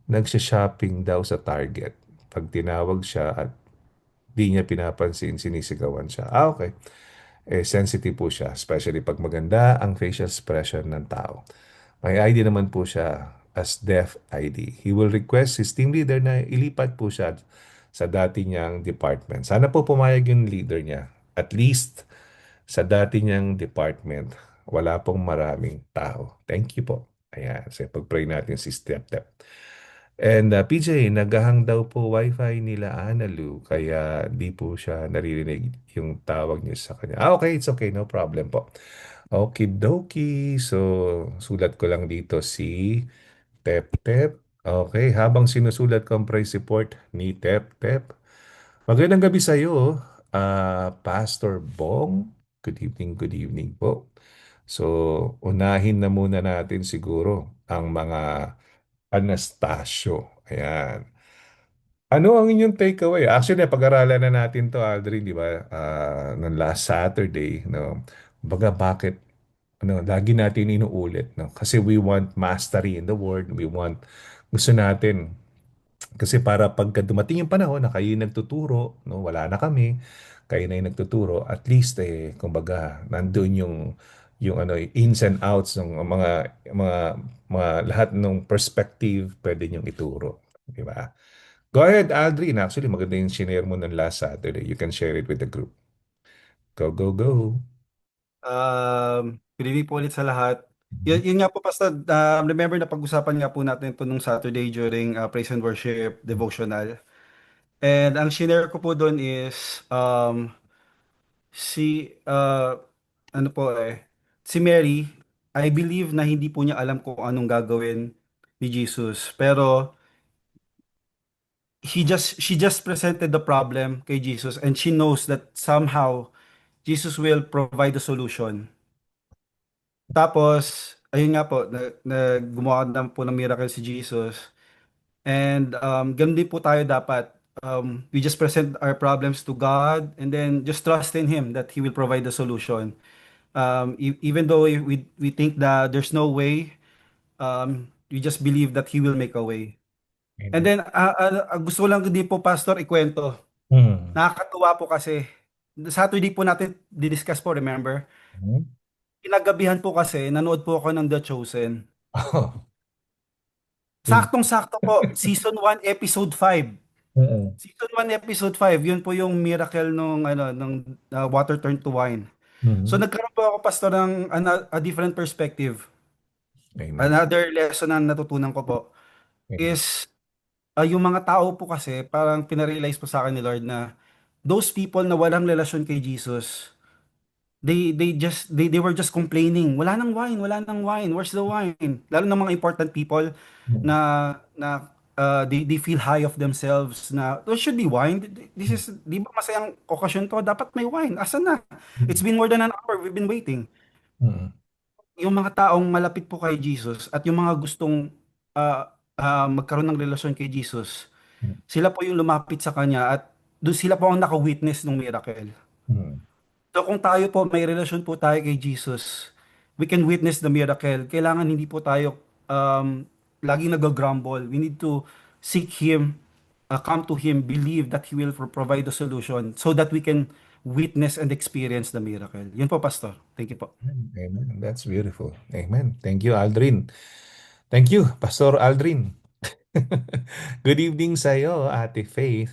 S1: nagsha-shopping daw sa Target. Pag tinawag siya at di niya pinapansin, sinisigawan siya. Okay. Sensitive po siya, especially pag maganda ang facial expression ng tao. May ID naman po siya as Deaf ID. He will request his team leader na ilipat po siya sa dati niyang department. Sana po pumayag yung leader niya. At least sa dati niyang department, wala pong maraming tao. Thank you po. Ayan, so pag-pray natin si Step Step. And PJ, naghahang daw po wifi nila Analu, kaya di po siya naririnig yung tawag niyo sa kanya. Okay, it's okay, no problem po. Okidoki. So, sulat ko lang dito si Tep Tep. Okay, habang sinusulat ko ang praise report ni Tep Tep. Magandang gabi sa iyo, Pastor Bong. Good evening po. So, unahin na muna natin siguro ang mga Anastasio. Ayan. Ano ang inyong takeaway? Actually, pag-aralan na natin to, Aldrin, di ba? Noong last Saturday, no? Baga, bakit lagi natin inuulit, no? Kasi we want mastery in the word. Gusto natin Kasi para pagka dumating yung panahon na kayo yung nagtuturo, no, wala na kami, kayo na yung nagtuturo, at least kumbaga, nandun yung ano, ins and outs ng mga mga lahat ng perspective pwede niyong ituro, di ba? Go ahead, Aldrin. Actually, maganda yung shinare mo ng last Saturday. You can share it with the group. Go, go, go.
S4: Good evening po ulit sa lahat. Yun nga po, Pastor, remember na pag-usapan nga po natin ito nung Saturday during Praise and Worship Devotional. And ang shinare ko po doon is si, ano po si Mary, I believe na hindi po niya alam kung anong gagawin ni Jesus. Pero she just presented the problem kay Jesus and she knows that somehow Jesus will provide the solution. Tapos, ayun nga po, gumawa na po ng miracle si Jesus. And ganun din po tayo dapat. We just present our problems to God and then just trust in Him that He will provide the solution. Even though we think that there's no way, we just believe that He will make a way. And then, gusto ko lang din po, Pastor, ikwento. Nakakatuwa po kasi, Saturday po natin didiscuss po, remember? Kinagabihan po kasi, nanood po ako ng The Chosen. Saktong-sakto po, Season 1, Episode 5. Season 1, Episode 5, yun po yung miracle nung water turned to wine. So nagkaroon po ako, Pastor, ng a different perspective.
S1: Amen.
S4: Another lesson na natutunan ko po is yung mga tao po kasi parang pinarealize po sa akin ni Lord na those people na walang relasyon kay Jesus, they were just complaining, wala nang wine, where's the wine? Lalo ng mga important people na they feel high of themselves na there should be wine. This is, di ba masayang okasyon to, dapat may wine. Asan na? It's been more than an hour, we've been waiting. Yung mga taong malapit po kay Jesus at yung mga gustong magkaroon ng relasyon kay Jesus, sila po yung lumapit sa kanya at doon sila po ang naka-witness ng miracle. So kung tayo po may relasyon po tayo kay Jesus, we can witness the miracle. Kailangan hindi po tayo laging nag-grumble. We need to seek Him, come to Him, believe that He will provide the solution so that we can witness and experience the miracle. Yun po, Pastor. Thank you po.
S1: Amen. That's beautiful. Amen. Thank you, Aldrin. Thank you, Pastor Aldrin. Good evening sa iyo, Ate Faith.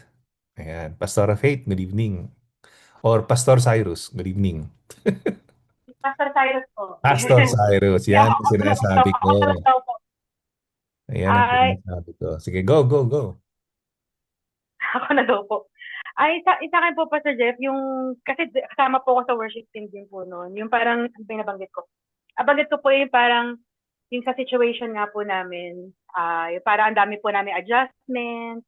S1: Ayan, Pastor Faith, good evening. Or Pastor Cyrus, good evening.
S6: Pastor Cyrus po.
S1: Pastor Cyrus, yan ang sinasabi ko. Ayan ang
S6: Ay,
S1: sinasabi ko. Sige, go, go, go.
S6: ako na daw po. Ay, isa akin po, Pastor Jeff, yung, kasi kasama po ako sa worship team din po noon. Yung parang, ano ba yung nabanggit ko? Nabanggit ko po yung parang, yung sa situation nga po namin, yung parang ang dami po namin adjustment,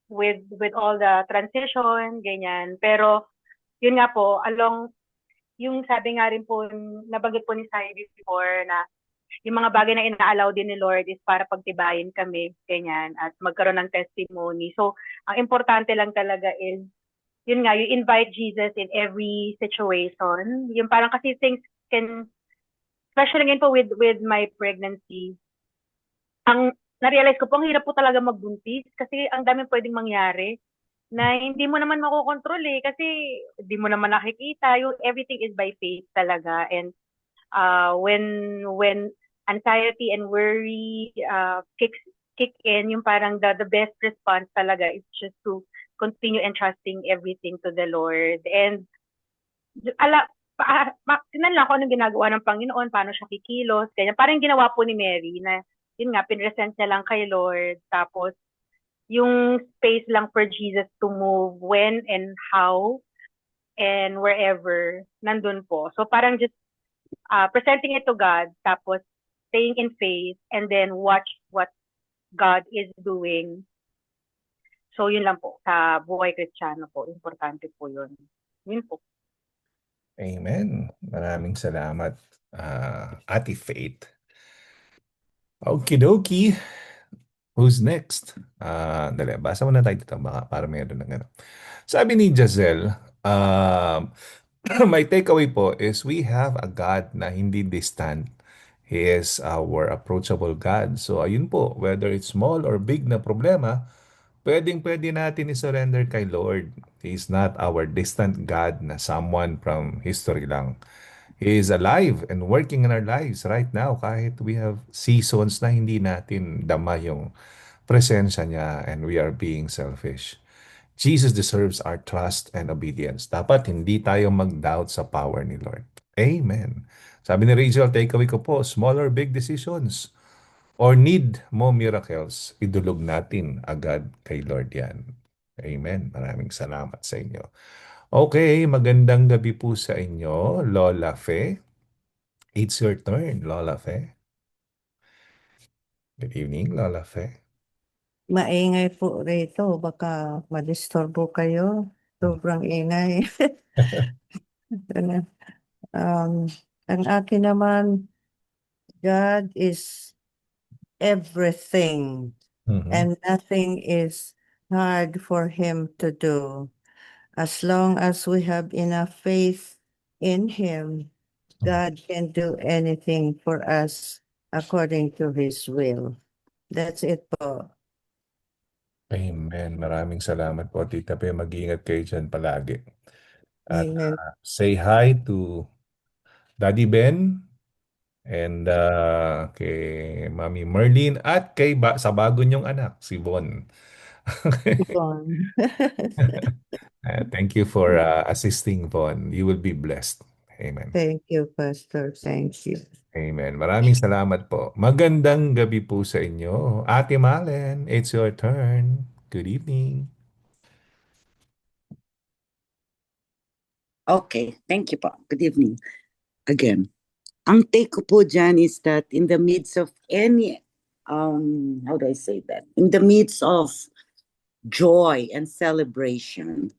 S6: with all the transition, ganyan. Pero, yun nga po, yung sabi nga rin po, nabanggit po ni Sai before na yung mga bagay na ina-allow din ni Lord is para pagtibayin kami, ganyan, at magkaroon ng testimony. So, ang importante lang talaga is, yun nga, you invite Jesus in every situation. Yung parang kasi things can, especially ngayon po with my pregnancy, ang na-realize ko po, ang hirap po talaga magbuntis kasi ang daming pwedeng mangyari na hindi mo naman makokontrol kasi hindi mo naman nakikita. Yung everything is by faith talaga. And when anxiety and worry kick in, yung parang the best response talaga is just to continue entrusting everything to the Lord. And tingnan lang kung anong ginagawa ng Panginoon, paano siya kikilos, ganyan. Parang ginawa po ni Mary na, yun nga, pinresent niya lang kay Lord. Tapos, yung space lang for Jesus to move when and how and wherever, nandun po. So, parang just presenting it to God, tapos staying in faith, and then watch what God is doing. So, yun lang po. Sa buhay Kristiyano po, importante po yun. Yun po.
S1: Amen. Maraming salamat, Ate Faith. Okie dokie. Who's next? Dali, basa muna tayo dito para meron ng ano. Sabi ni Giselle, my takeaway po is we have a God na hindi distant He is our approachable God. So ayun po, whether it's small or big na problema, pwedeng-pwede natin i-surrender kay Lord. He is not our distant God na someone from history lang. He is alive and working in our lives right now kahit we have seasons na hindi natin dama yung presensya niya and we are being selfish. Jesus deserves our trust and obedience. Dapat hindi tayo mag-doubt sa power ni Lord. Amen. Sabi ni Rachel, takeaway ko po, small or big decisions or need mo miracles, idulog natin agad kay Lord yan. Amen. Maraming salamat sa inyo. Okay, magandang gabi po sa inyo, Lola Fe. It's your turn, Lola Fe. Good evening, Lola Fe.
S11: Maingay po rito, baka madisturbo kayo. Sobrang ingay. um, ang akin naman, God is everything and nothing is hard for Him to do. As long as we have enough faith in Him, God can do anything for us according to His will. That's it po.
S1: Amen. Maraming salamat po, Tita Pe. Mag-iingat kayo dyan palagi. At
S11: Amen.
S1: say hi to Daddy Ben and kay Mami Merlin at sa bago niyong anak, si Von.
S11: Yvonne.
S1: Thank you for assisting, Von. You will be blessed. Amen.
S11: Thank you, Pastor. Thank you.
S1: Amen. Maraming salamat po. Magandang gabi po sa inyo. Ate Malen, it's your turn. Good evening.
S7: Okay, thank you po. Good evening again. Ang take ko po dyan is that in the midst of any, how do I say that? In the midst of joy and celebration,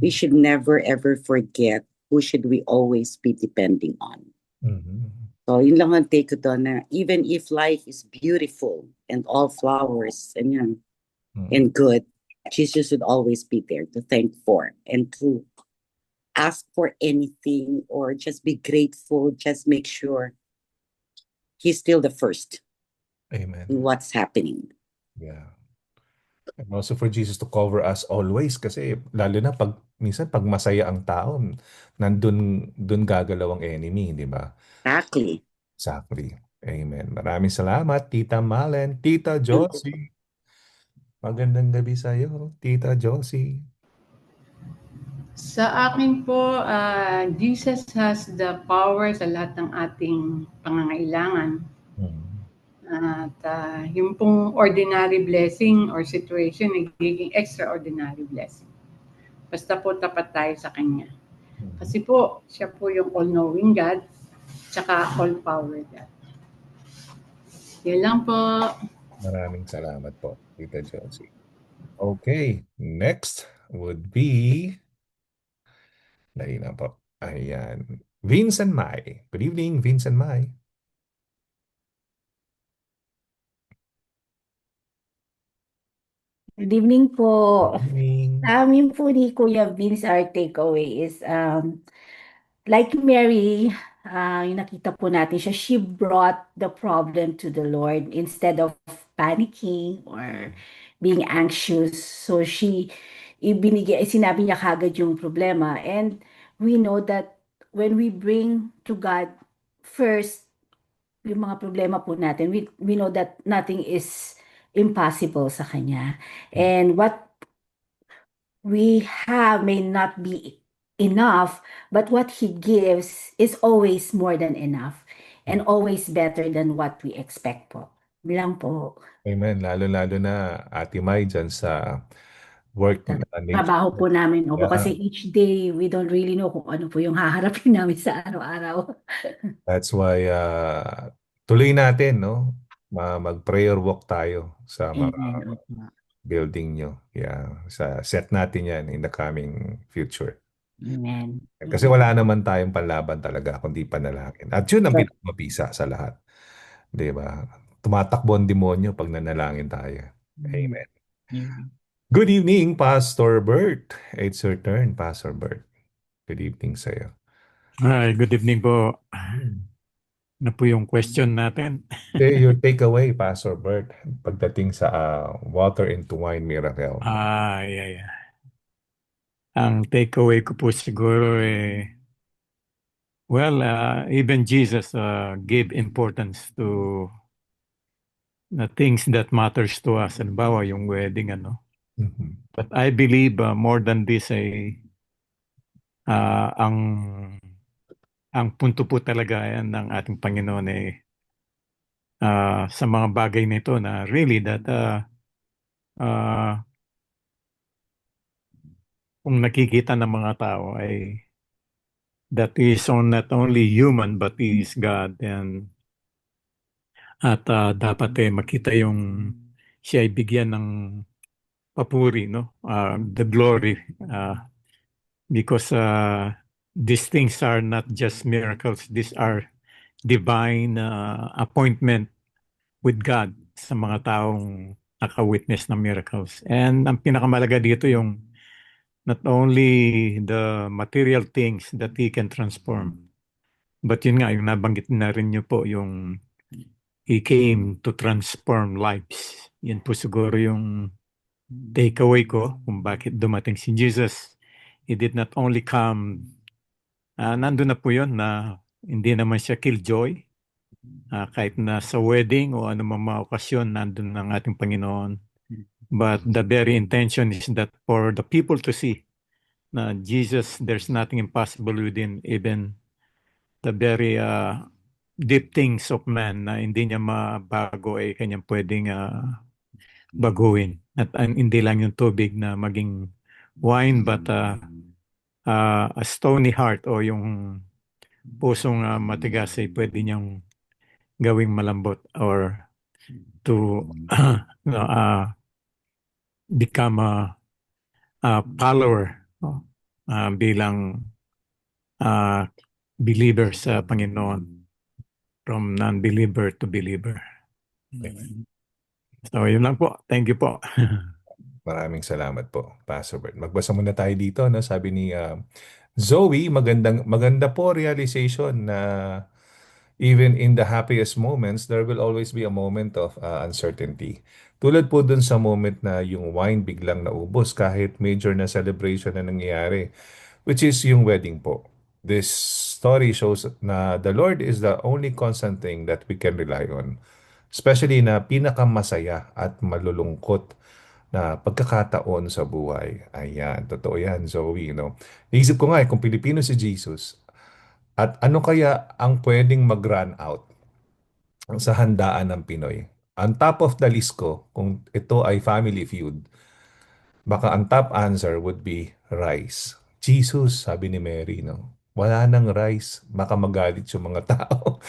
S7: we should never ever forget who should we always be depending on. So yun lang ang take ko doon na even if life is beautiful and all flowers and yun, and good, Jesus would always be there to thank for and to ask for anything or just be grateful, just make sure He's still the first
S1: Amen.
S7: in what's happening.
S1: Yeah. And also for Jesus to cover us always kasi lalo na minsan pag masaya ang tao, dun gagalaw ang enemy, di ba?
S7: Exactly.
S1: Exactly. Amen. Maraming salamat, Tita Malen. Tita Josie. Magandang gabi sa iyo, Tita Josie.
S3: Sa akin po, Jesus has the power sa lahat ng ating pangangailangan. At yung pong ordinary blessing or situation, nagiging extraordinary blessing. Basta po tapat tayo sa Kanya. Kasi po, siya po yung all-knowing God, tsaka all-power God. Yan lang po.
S1: Maraming salamat po, Tita Josie. Okay, next would be dali na po. Ayan. Vincent Mai. Good evening, Vincent Mai.
S13: Good evening po.
S1: Good evening.
S13: Sa amin po ni Kuya Vince, our takeaway is like Mary, yung nakita po natin siya, she brought the problem to the Lord instead of panicking or being anxious. So sinabi niya kagad yung problema. And we know that when we bring to God first yung mga problema po natin, we know that nothing is impossible sa Kanya. And what we have may not be enough, but what He gives is always more than enough and always better than what we expect po. Bilang po.
S1: Amen. Lalo-lalo na Ate Mai dyan sa work
S13: Trabaho po namin. Opo, kasi each day, we don't really know kung ano po yung haharapin namin sa araw-araw.
S1: That's why tuloy natin, no? Mag-prayer walk tayo sa mga building nyo. Yeah. Set natin yan in the coming future.
S13: Amen.
S1: Kasi wala naman tayong panlaban talaga kundi panalangin. At yun ang pinakamabisa sa lahat. Di ba? Tumatakbo ang demonyo pag nanalangin tayo. Amen. Good evening, Pastor Bert. It's your turn, Pastor Bert. Good evening sa'yo.
S8: Hi, good evening po. Na po yung question natin.
S1: Your takeaway, Pastor Bert, pagdating sa water into wine miracle.
S8: Yeah. Ang takeaway ko po siguro well, even Jesus gave importance to the things that matters to us. Halimbawa, yung wedding, ano. But I believe more than this ang punto po talaga yan ng ating Panginoon sa mga bagay nito na really that kung nakikita ng mga tao ay that is not only human but is God, and at dapat makita yung siya ay bigyan ng papuri, no? The glory, because these things are not just miracles, these are divine appointment with God sa mga taong naka-witness ng miracles. And ang pinakamalaga dito yung not only the material things that He can transform, but yun nga, yung nabanggit na rin niyo po, yung He came to transform lives. Yan po siguro yung takeaway ko kung bakit dumating si Jesus. He did not only come, nandun na po yun na hindi naman siya killjoy. Kahit na sa wedding o anumang mga okasyon, nandun ang ating Panginoon. But the very intention is that for the people to see na Jesus, there's nothing impossible within even the very deep things of man na hindi niya mabago ay kanyang pwedeng baguhin. At hindi lang yung tubig na maging wine, but a stony heart o yung pusong matigas ay pwede niyang gawing malambot or to become a follower bilang believer sa Panginoon, from non-believer to believer. So yun lang po. Thank you po.
S1: Maraming salamat po, Pastor Bert. Magbasa muna tayo dito, no? Sabi ni Zoe, maganda po realization na even in the happiest moments, there will always be a moment of uncertainty. Tulad po dun sa moment na yung wine biglang naubos kahit major na celebration na nangyayari, which is yung wedding po. This story shows na the Lord is the only constant thing that we can rely on. Especially na pinakamasaya at malulungkot na pagkakataon sa buhay. Ayan, totoo yan, Zoe, no? Naisip ko nga kung Pilipino si Jesus, at ano kaya ang pwedeng mag-run out sa handaan ng Pinoy? On top of the list ko, kung ito ay Family Feud, baka ang top answer would be rice. Jesus, sabi ni Mary, no? Wala nang rice, baka magalit yung mga tao.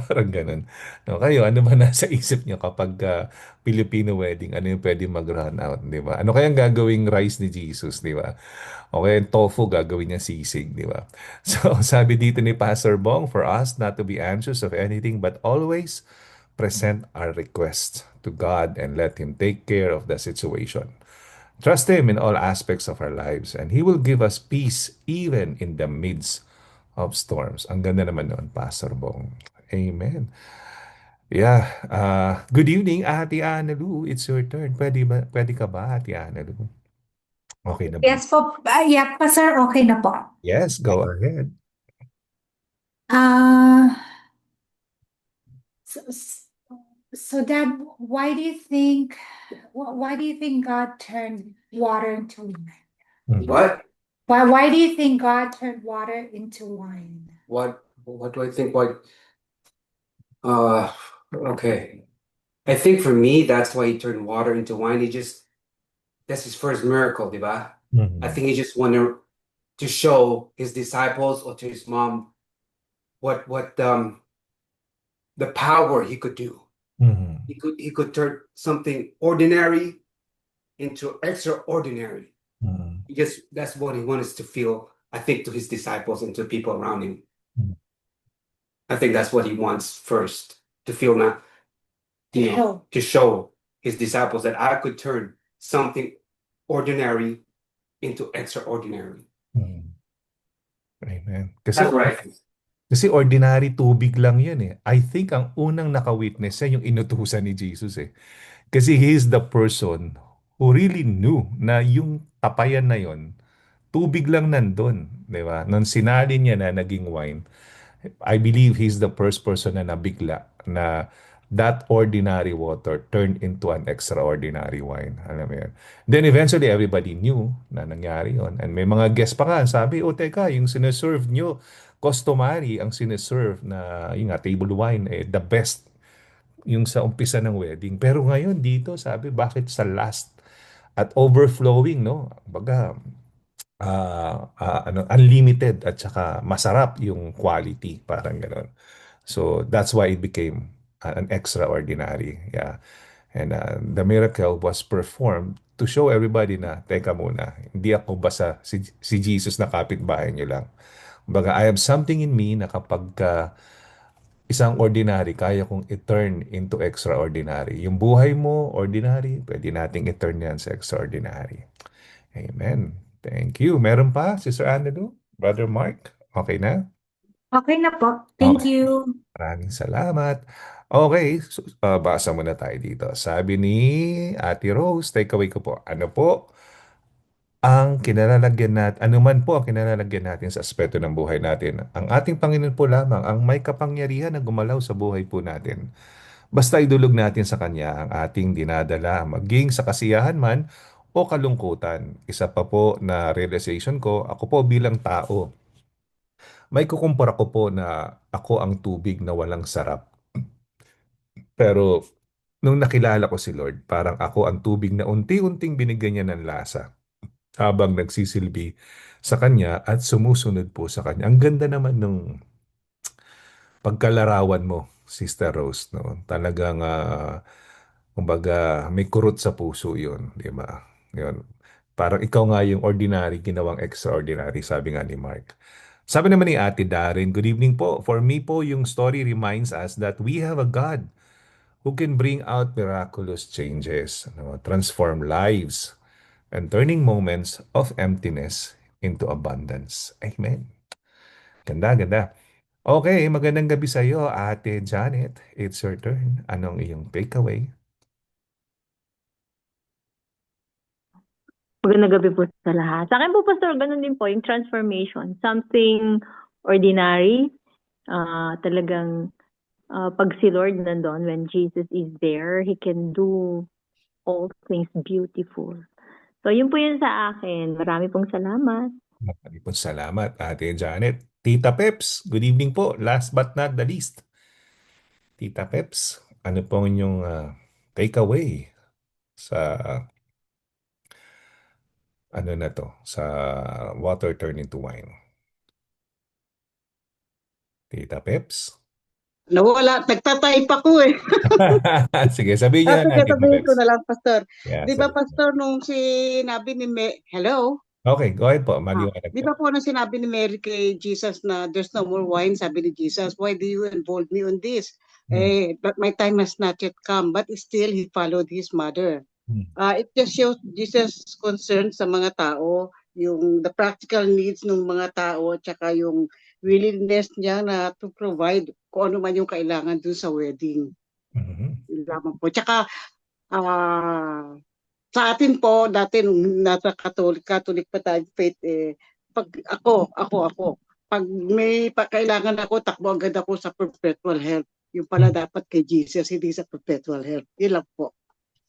S1: Parang ganun. No, kayo, ano ba nasa isip nyo kapag Filipino wedding, ano yung pwede mag-run out, di ba? Ano kayang gagawing rice ni Jesus, di ba? O kaya yung tofu gagawin niya sisig, di ba? So, sabi dito ni Pastor Bong, for us not to be anxious of anything, but always present our requests to God and let Him take care of the situation. Trust Him in all aspects of our lives, and He will give us peace even in the midst of storms. Ang ganda naman noon, Pastor Bong. Amen. Yeah. Good evening, Ate Analu. It's your turn. Pwede ka ba, Ate Analu? Okay na ba?
S14: Yes po. Yeah, pa sir, okay na po.
S1: Yes, go ahead.
S14: So Dad, why do you think God turned water into wine?
S15: What?
S14: Why do you think God turned water into wine?
S15: What do I think? Okay. I think for me, that's why he turned water into wine. That's his first miracle, diba? I think he just wanted to show his disciples or to his mom what the power he could do. He could turn something ordinary into extraordinary. That's what he wanted to feel, I think, to his disciples and to people around him. I think that's what he wants first, to feel now, to show his disciples that I could turn something ordinary into extraordinary.
S1: Amen. Kasi
S15: That's what I think.
S1: Kasi ordinary tubig lang yun eh. I think ang unang naka-witness siya yung inutusan ni Jesus eh. Kasi he is the person who really knew na yung tapayan na yun, tubig lang nandun, di ba? Nung sinali niya na naging wine, I believe he's the first person na nabigla na that ordinary water turned into an extraordinary wine. Alam mo yun? Then eventually everybody knew na nangyari yun. And may mga guests pa nga, sabi, o teka, yung sineserve nyo, customary ang sineserve na yung nga, table wine, eh, the best yung sa umpisa ng wedding. Pero ngayon dito, sabi, bakit sa last? At overflowing, no? Baga, unlimited at saka masarap yung quality, parang gano'n. So that's why it became an extraordinary. Yeah. And the miracle was performed to show everybody na, teka muna, hindi ako basta si Jesus na kapitbahay niyo lang. Baga, I have something in me na kapag isang ordinary, kaya kong i-turn into extraordinary. Yung buhay mo, ordinary, pwede nating i-turn yan sa extraordinary. Amen. Thank you. Meron pa, Sister Annalou? Brother Mark? Okay na?
S14: Okay na po. Thank
S1: Okay.
S14: you.
S1: Maraming salamat. Okay, basa muna tayo dito. Sabi ni Ate Rose, takeaway ko po. Ano po ang kinalalagyan natin, anuman po ang kinalalagyan natin sa aspeto ng buhay natin? Ang ating Panginoon po lamang ang may kapangyarihan na gumalaw sa buhay po natin. Basta idulog natin sa Kanya ang ating dinadala, maging sa kasiyahan man o kalungkutan. Isa pa po na realization ko, ako po bilang tao, may kukumpara ko po na ako ang tubig na walang sarap. Pero nung nakilala ko si Lord, parang ako ang tubig na unti-unting binigyan niya ng lasa habang nagsisilbi sa Kanya at sumusunod po sa Kanya. Ang ganda naman nung pagkalarawan mo, Sister Rose, no? Talagang, kumbaga, may kurot sa puso yun, di ba? Yun. Parang ikaw nga yung ordinary, ginawang extraordinary, sabi nga ni Mark. Sabi naman ni Ate Darren, good evening po. For me po, yung story reminds us that we have a God who can bring out miraculous changes, no? Transform lives, and turning moments of emptiness into abundance. Amen. Ganda, ganda. Okay, magandang gabi sa iyo, Ate Janet. It's your turn. Anong iyong takeaway?
S12: Magandang gabi po sa lahat. Sa akin po, Pastor, ganun din po, yung transformation. Something ordinary. Talagang pag si Lord nandun, when Jesus is there, He can do all things beautiful. So, yun po yun sa akin. Marami pong salamat.
S1: Marami pong salamat, Ate Janet. Tita Peps, good evening po. Last but not the least. Tita Peps, ano po inyong takeaway sa ano na to, sa water turn into wine? Tita Peps?
S10: Nawala, nagtatype ako eh.
S1: Sige, sabihin niyo na
S10: Sige,
S1: Tita
S10: sabihin ko
S1: Peps.
S10: na lang, Pastor.
S1: Yeah,
S10: Di ba,
S1: sabihin.
S10: Pastor, nung sinabi ni Hello?
S1: Okay, go ahead po. Maliwanag
S10: Di
S1: po.
S10: ba po nung sinabi ni Mary kay Jesus na there's no more wine, sabi ni Jesus, why do you involve me on this? But my time has not yet come. But still, he followed his mother. It just shows Jesus' concern sa mga tao, yung the practical needs ng mga tao, tsaka yung willingness niya na to provide kung ano man yung kailangan dun sa wedding. Yun lamang po. Tsaka, sa atin po, dati nung nasa Catholic pa tayo faith, pag pag may kailangan ako, takbo agad ako sa perpetual health. Yung pala dapat kay Jesus, hindi sa perpetual health. Yun lang po.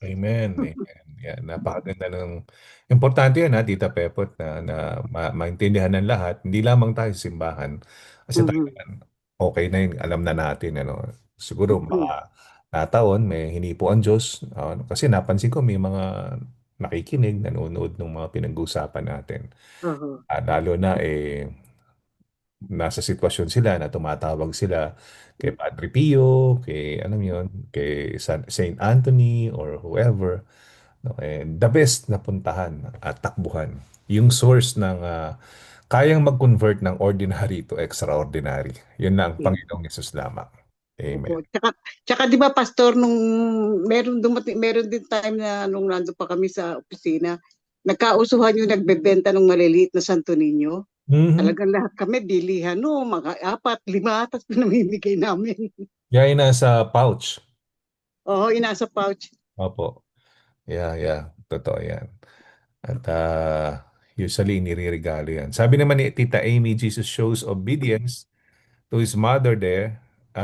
S1: Amen. Amen. Yan, napakaganda ng importante yan ha, Tita Pepot, na maintindihan ng lahat, hindi lamang tayo sa simbahan. Kasi tayo naman, okay na yun, alam na natin, ano. Siguro mga taon, may hinipo ang Diyos. Kasi napansin ko, may mga nakikinig, nanonood ng mga pinag-uusapan natin. Lalo na, nasa sitwasyon sila na tumatawag sila kay Padre Pio, kay ano yun, kay Saint Anthony or whoever. No, the best na puntahan at takbuhan yung source ng kayang mag-convert ng ordinary to extraordinary. Yun lang, Panginoong Yesus lamang. Amen.
S10: Tsaka di ba, Pastor, nung meron din time na nung nandun pa kami sa opisina, nagkausuhan yung nagbebenta ng maliliit na Santo Niño.
S1: Mhm.
S10: Talagang lahat kami bilihan, no? Mga 4, 5, tapos pinamimigay namin.
S1: Yan ay nasa pouch.
S10: Oo, inasa pouch.
S1: Opo. Yeah. Totoo yan. At usually, niriregalo yan. Sabi naman ni Tita Amy, Jesus shows obedience to his mother there,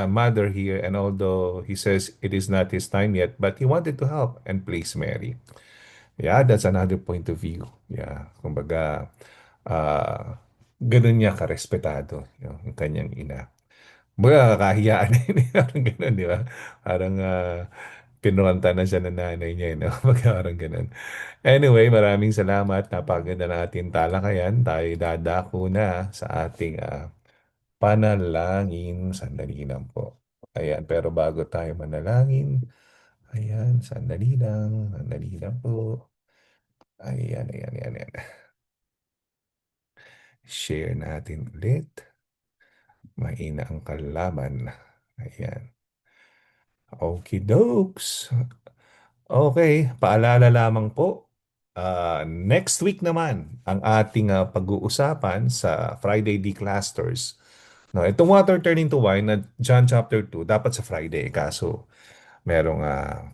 S1: mother here, and although he says it is not his time yet, but he wanted to help and please Mary. Yeah, that's another point of view. Yeah, kumbaga, ganun niya karespetado yung kanyang ina. Kumbaga, kakahiyaan din. Parang ganun, di ba? Parang pinuranta na siya ng nanay niya, no? Parang ganun. Anyway, maraming salamat. Napaganda na ating talakayan. Tayo dadako na sa ating panalangin. Sandali lang po. Ayan, pero bago tayo manalangin, ayan, sandali lang po. Ayan. Share natin ulit. Mahina ang kalaban. Ayan. Okey-dokes. Okay, paalala lamang po. Next week naman ang ating pag-uusapan sa Friday Declasters. No, itong Water Turning to Wine na John chapter 2 dapat sa Friday kaso merong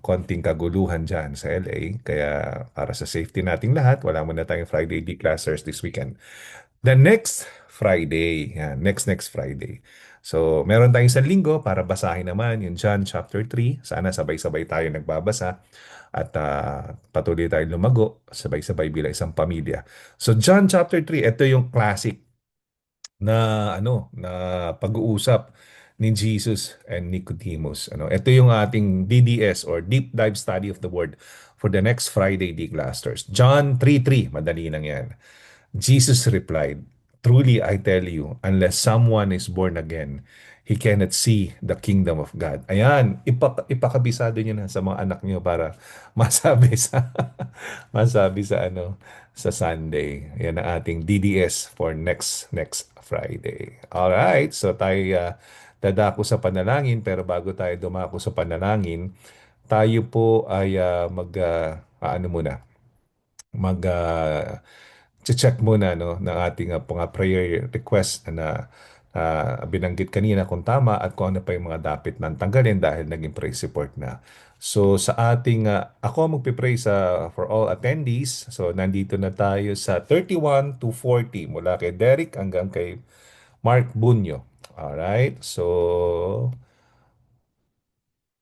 S1: konting kaguluhan dyan sa LA kaya para sa safety nating lahat wala muna tayong Friday Declasters this weekend. The next Friday, yan, next Friday. So, meron tayong isang linggo para basahin naman yung John chapter 3. Sana sabay-sabay tayo nagbabasa at patuloy tayo lumago, sabay-sabay bilang isang pamilya. So, John chapter 3, ito yung classic na pag-uusap ni Jesus and Nicodemus. Ito yung ating DDS or Deep Dive Study of the Word for the next Friday Declasters. John 3:3, madali lang yan. Jesus replied, "Truly I tell you, unless someone is born again, he cannot see the kingdom of God." Ayan, ipakabisado niyo na sa mga anak niyo para masabi sa masabi sa Sunday. Yan ang ating DDS for next Friday. All right, so tayo dadako sa panalangin pero bago tayo dumako sa panalangin, tayo po ay ano muna, mag check muna ng ating mga prayer request na binanggit kanina kung tama at kung ano pa yung mga dapat nang tanggalin dahil naging praise report na. So sa ating ako magpe-pray for all attendees. So nandito na tayo sa 31 to 40 mula kay Derek hanggang kay Mark Bunyo. All right. So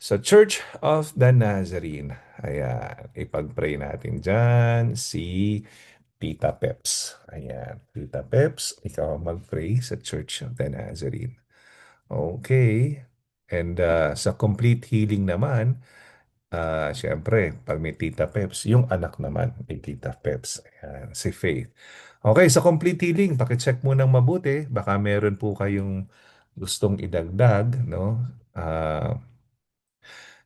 S1: sa Church of the Nazarene. Ayan, ipag-pray natin dyan si Tita Peps. Ayan, Tita Peps, ikaw ang mag-pray sa Church of the Nazarene. Okay. And sa complete healing naman, syempre, pag may Tita Peps, yung anak naman ni Tita Peps, ayan, si Faith. Okay, sa complete healing, pakicheck mo ng mabuti. Baka meron po kayong gustong idagdag, no?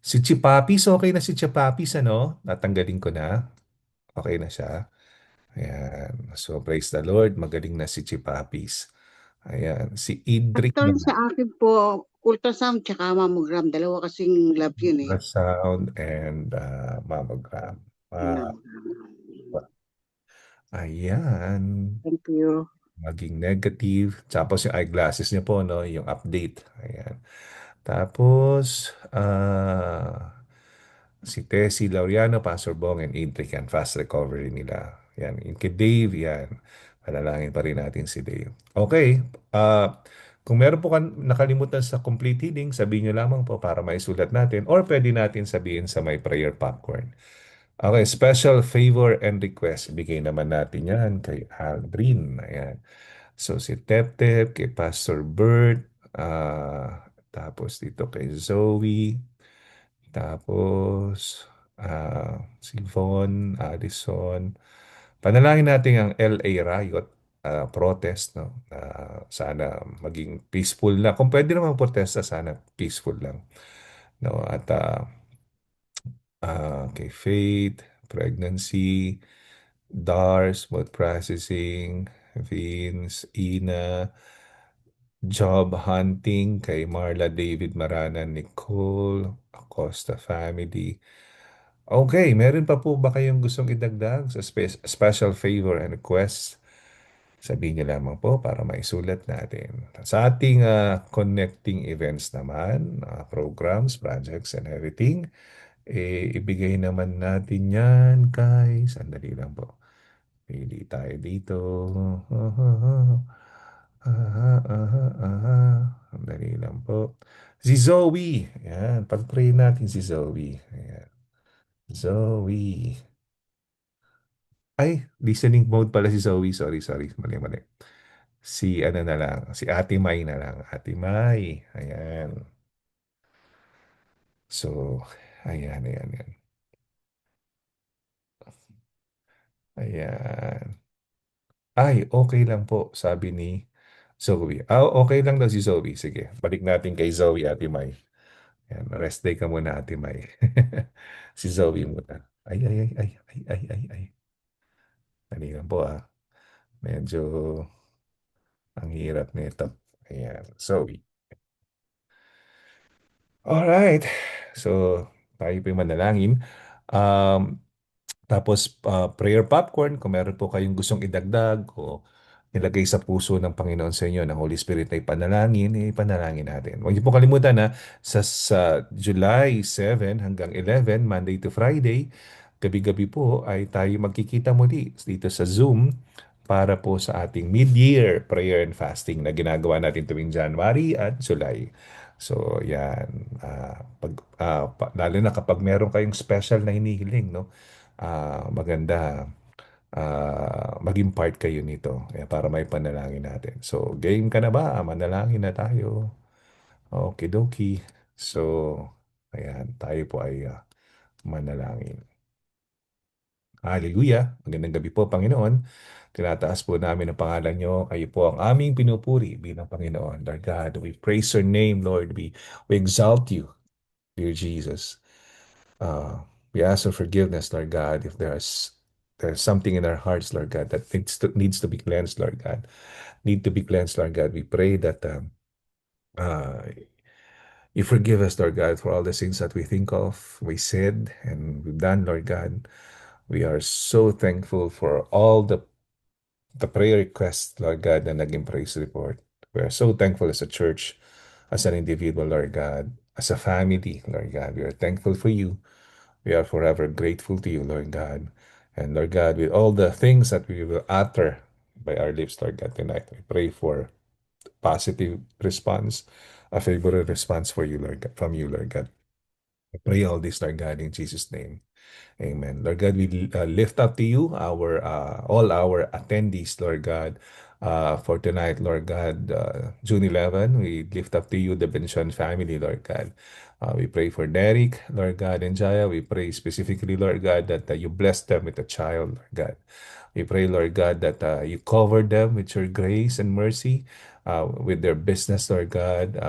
S1: Si Chipapis, okay na si Chipapis, ano? Natanggalin ko na. Okay na siya. Ayan. So, praise the Lord. Magaling na si Chipapis. Ayan. Si Idric
S10: After
S1: naman.
S10: sa akin po, ultrasound tsaka mammogram. Dalawa kasing lab yun eh.
S1: Ultrasound and mammogram. Ayan.
S10: Thank you.
S1: Maging negative. Tapos yung eyeglasses niya po, no? Yung update. Ayan. Tapos, si Tessie Laureano, Pastor Bong, and Idric, yan, fast recovery nila. Yan, yung kay Dave, yan. Panalangin pa rin natin si Dave. Okay, kung meron po nakalimutan sa complete healing, sabihin nyo lamang po para maisulat natin or pwede natin sabihin sa may prayer popcorn. Okay, special favor and request. Ibigay naman natin yan kay Aldrin. Ayan. So, si Tep Tep, kay Pastor Bert, tapos dito kay Zoe, tapos si Von, Addison. Panalangin natin ang LA riot, protest, no? Sana maging peaceful na. Kung pwede naman protesta, sana peaceful lang. No? At kay Faith, pregnancy, DARS, smooth processing, Vince, Ina, job hunting kay Marla David Marana, Nicole, Acosta family. Okay, meron pa po ba kayong gustong idagdag sa special favor and request? Sabihin niyo lamang po para maisulat natin. Sa ating connecting events naman, programs, projects, and everything, ibigay naman natin yan kay, sandali lang po. Pili tayo dito. Sandali lang po. Si Zoe. Ayan, pag-pray natin si Zoe. Ayan. Zoe. Ay, listening mode pala si Zoe. Sorry. Mali. Si ano na lang, si Ate Mai na lang. Ate Mai. Ayan. So, ayan. Ayan. Ay, okay lang po, sabi ni Zoe. Okay lang daw si Zoe. Sige, balik natin kay Zoe, Ate Mai. Ayan, rest day ka muna, Ate Mai. Si Zoe muna. Ay. Dali lang po Medyo ang hirap nito. Ayan, Zoe. Alright. So, tayo po yung manalangin. Tapos, prayer popcorn, kung meron po kayong gustong idagdag o nilagay sa puso ng Panginoon sa inyo, ng Holy Spirit na ipanalangin, ipanalangin natin. Huwag niyo po kalimutan sa July 7 hanggang 11, Monday to Friday, gabi-gabi po ay tayo magkikita muli dito sa Zoom para po sa ating mid-year prayer and fasting na ginagawa natin tuwing January at July. So, yan. Lalo na kapag meron kayong special na hinihiling, no? Maganda maging part kayo nito para may panalangin natin. So, game ka na ba? Manalangin na tayo. Okidoki. So, ayan, tayo po ay manalangin. Hallelujah. Magandang gabi po, Panginoon. Tinataas po namin ang pangalan nyo. Kayo po ang aming pinupuri bilang Panginoon. Lord God, we praise your name, Lord. We exalt you, dear Jesus. We ask for forgiveness, Lord God, if there's something in our hearts, Lord God, that needs to be cleansed, Lord God. Need to be cleansed, Lord God. We pray that you forgive us, Lord God, for all the sins that we think of, we said, and we've done, Lord God. We are so thankful for all the prayer requests, Lord God, na naging praise report. We are so thankful as a church, as an individual, Lord God, as a family, Lord God. We are thankful for you. We are forever grateful to you, Lord God. And Lord God, with all the things that we will utter by our lips, Lord God, tonight, we pray for positive response, a favorable response for you, Lord God, from you, Lord God. I pray all this, Lord God, in Jesus' name. Amen. Lord God, we lift up to you all our attendees, Lord God, for tonight, Lord God, June 11. We lift up to you the Benson family, Lord God. We pray for Derek, Lord God, and Jaya. We pray specifically, Lord God, that you bless them with a child, Lord God. We pray, Lord God, that you cover them with your grace and mercy, with their business, Lord God,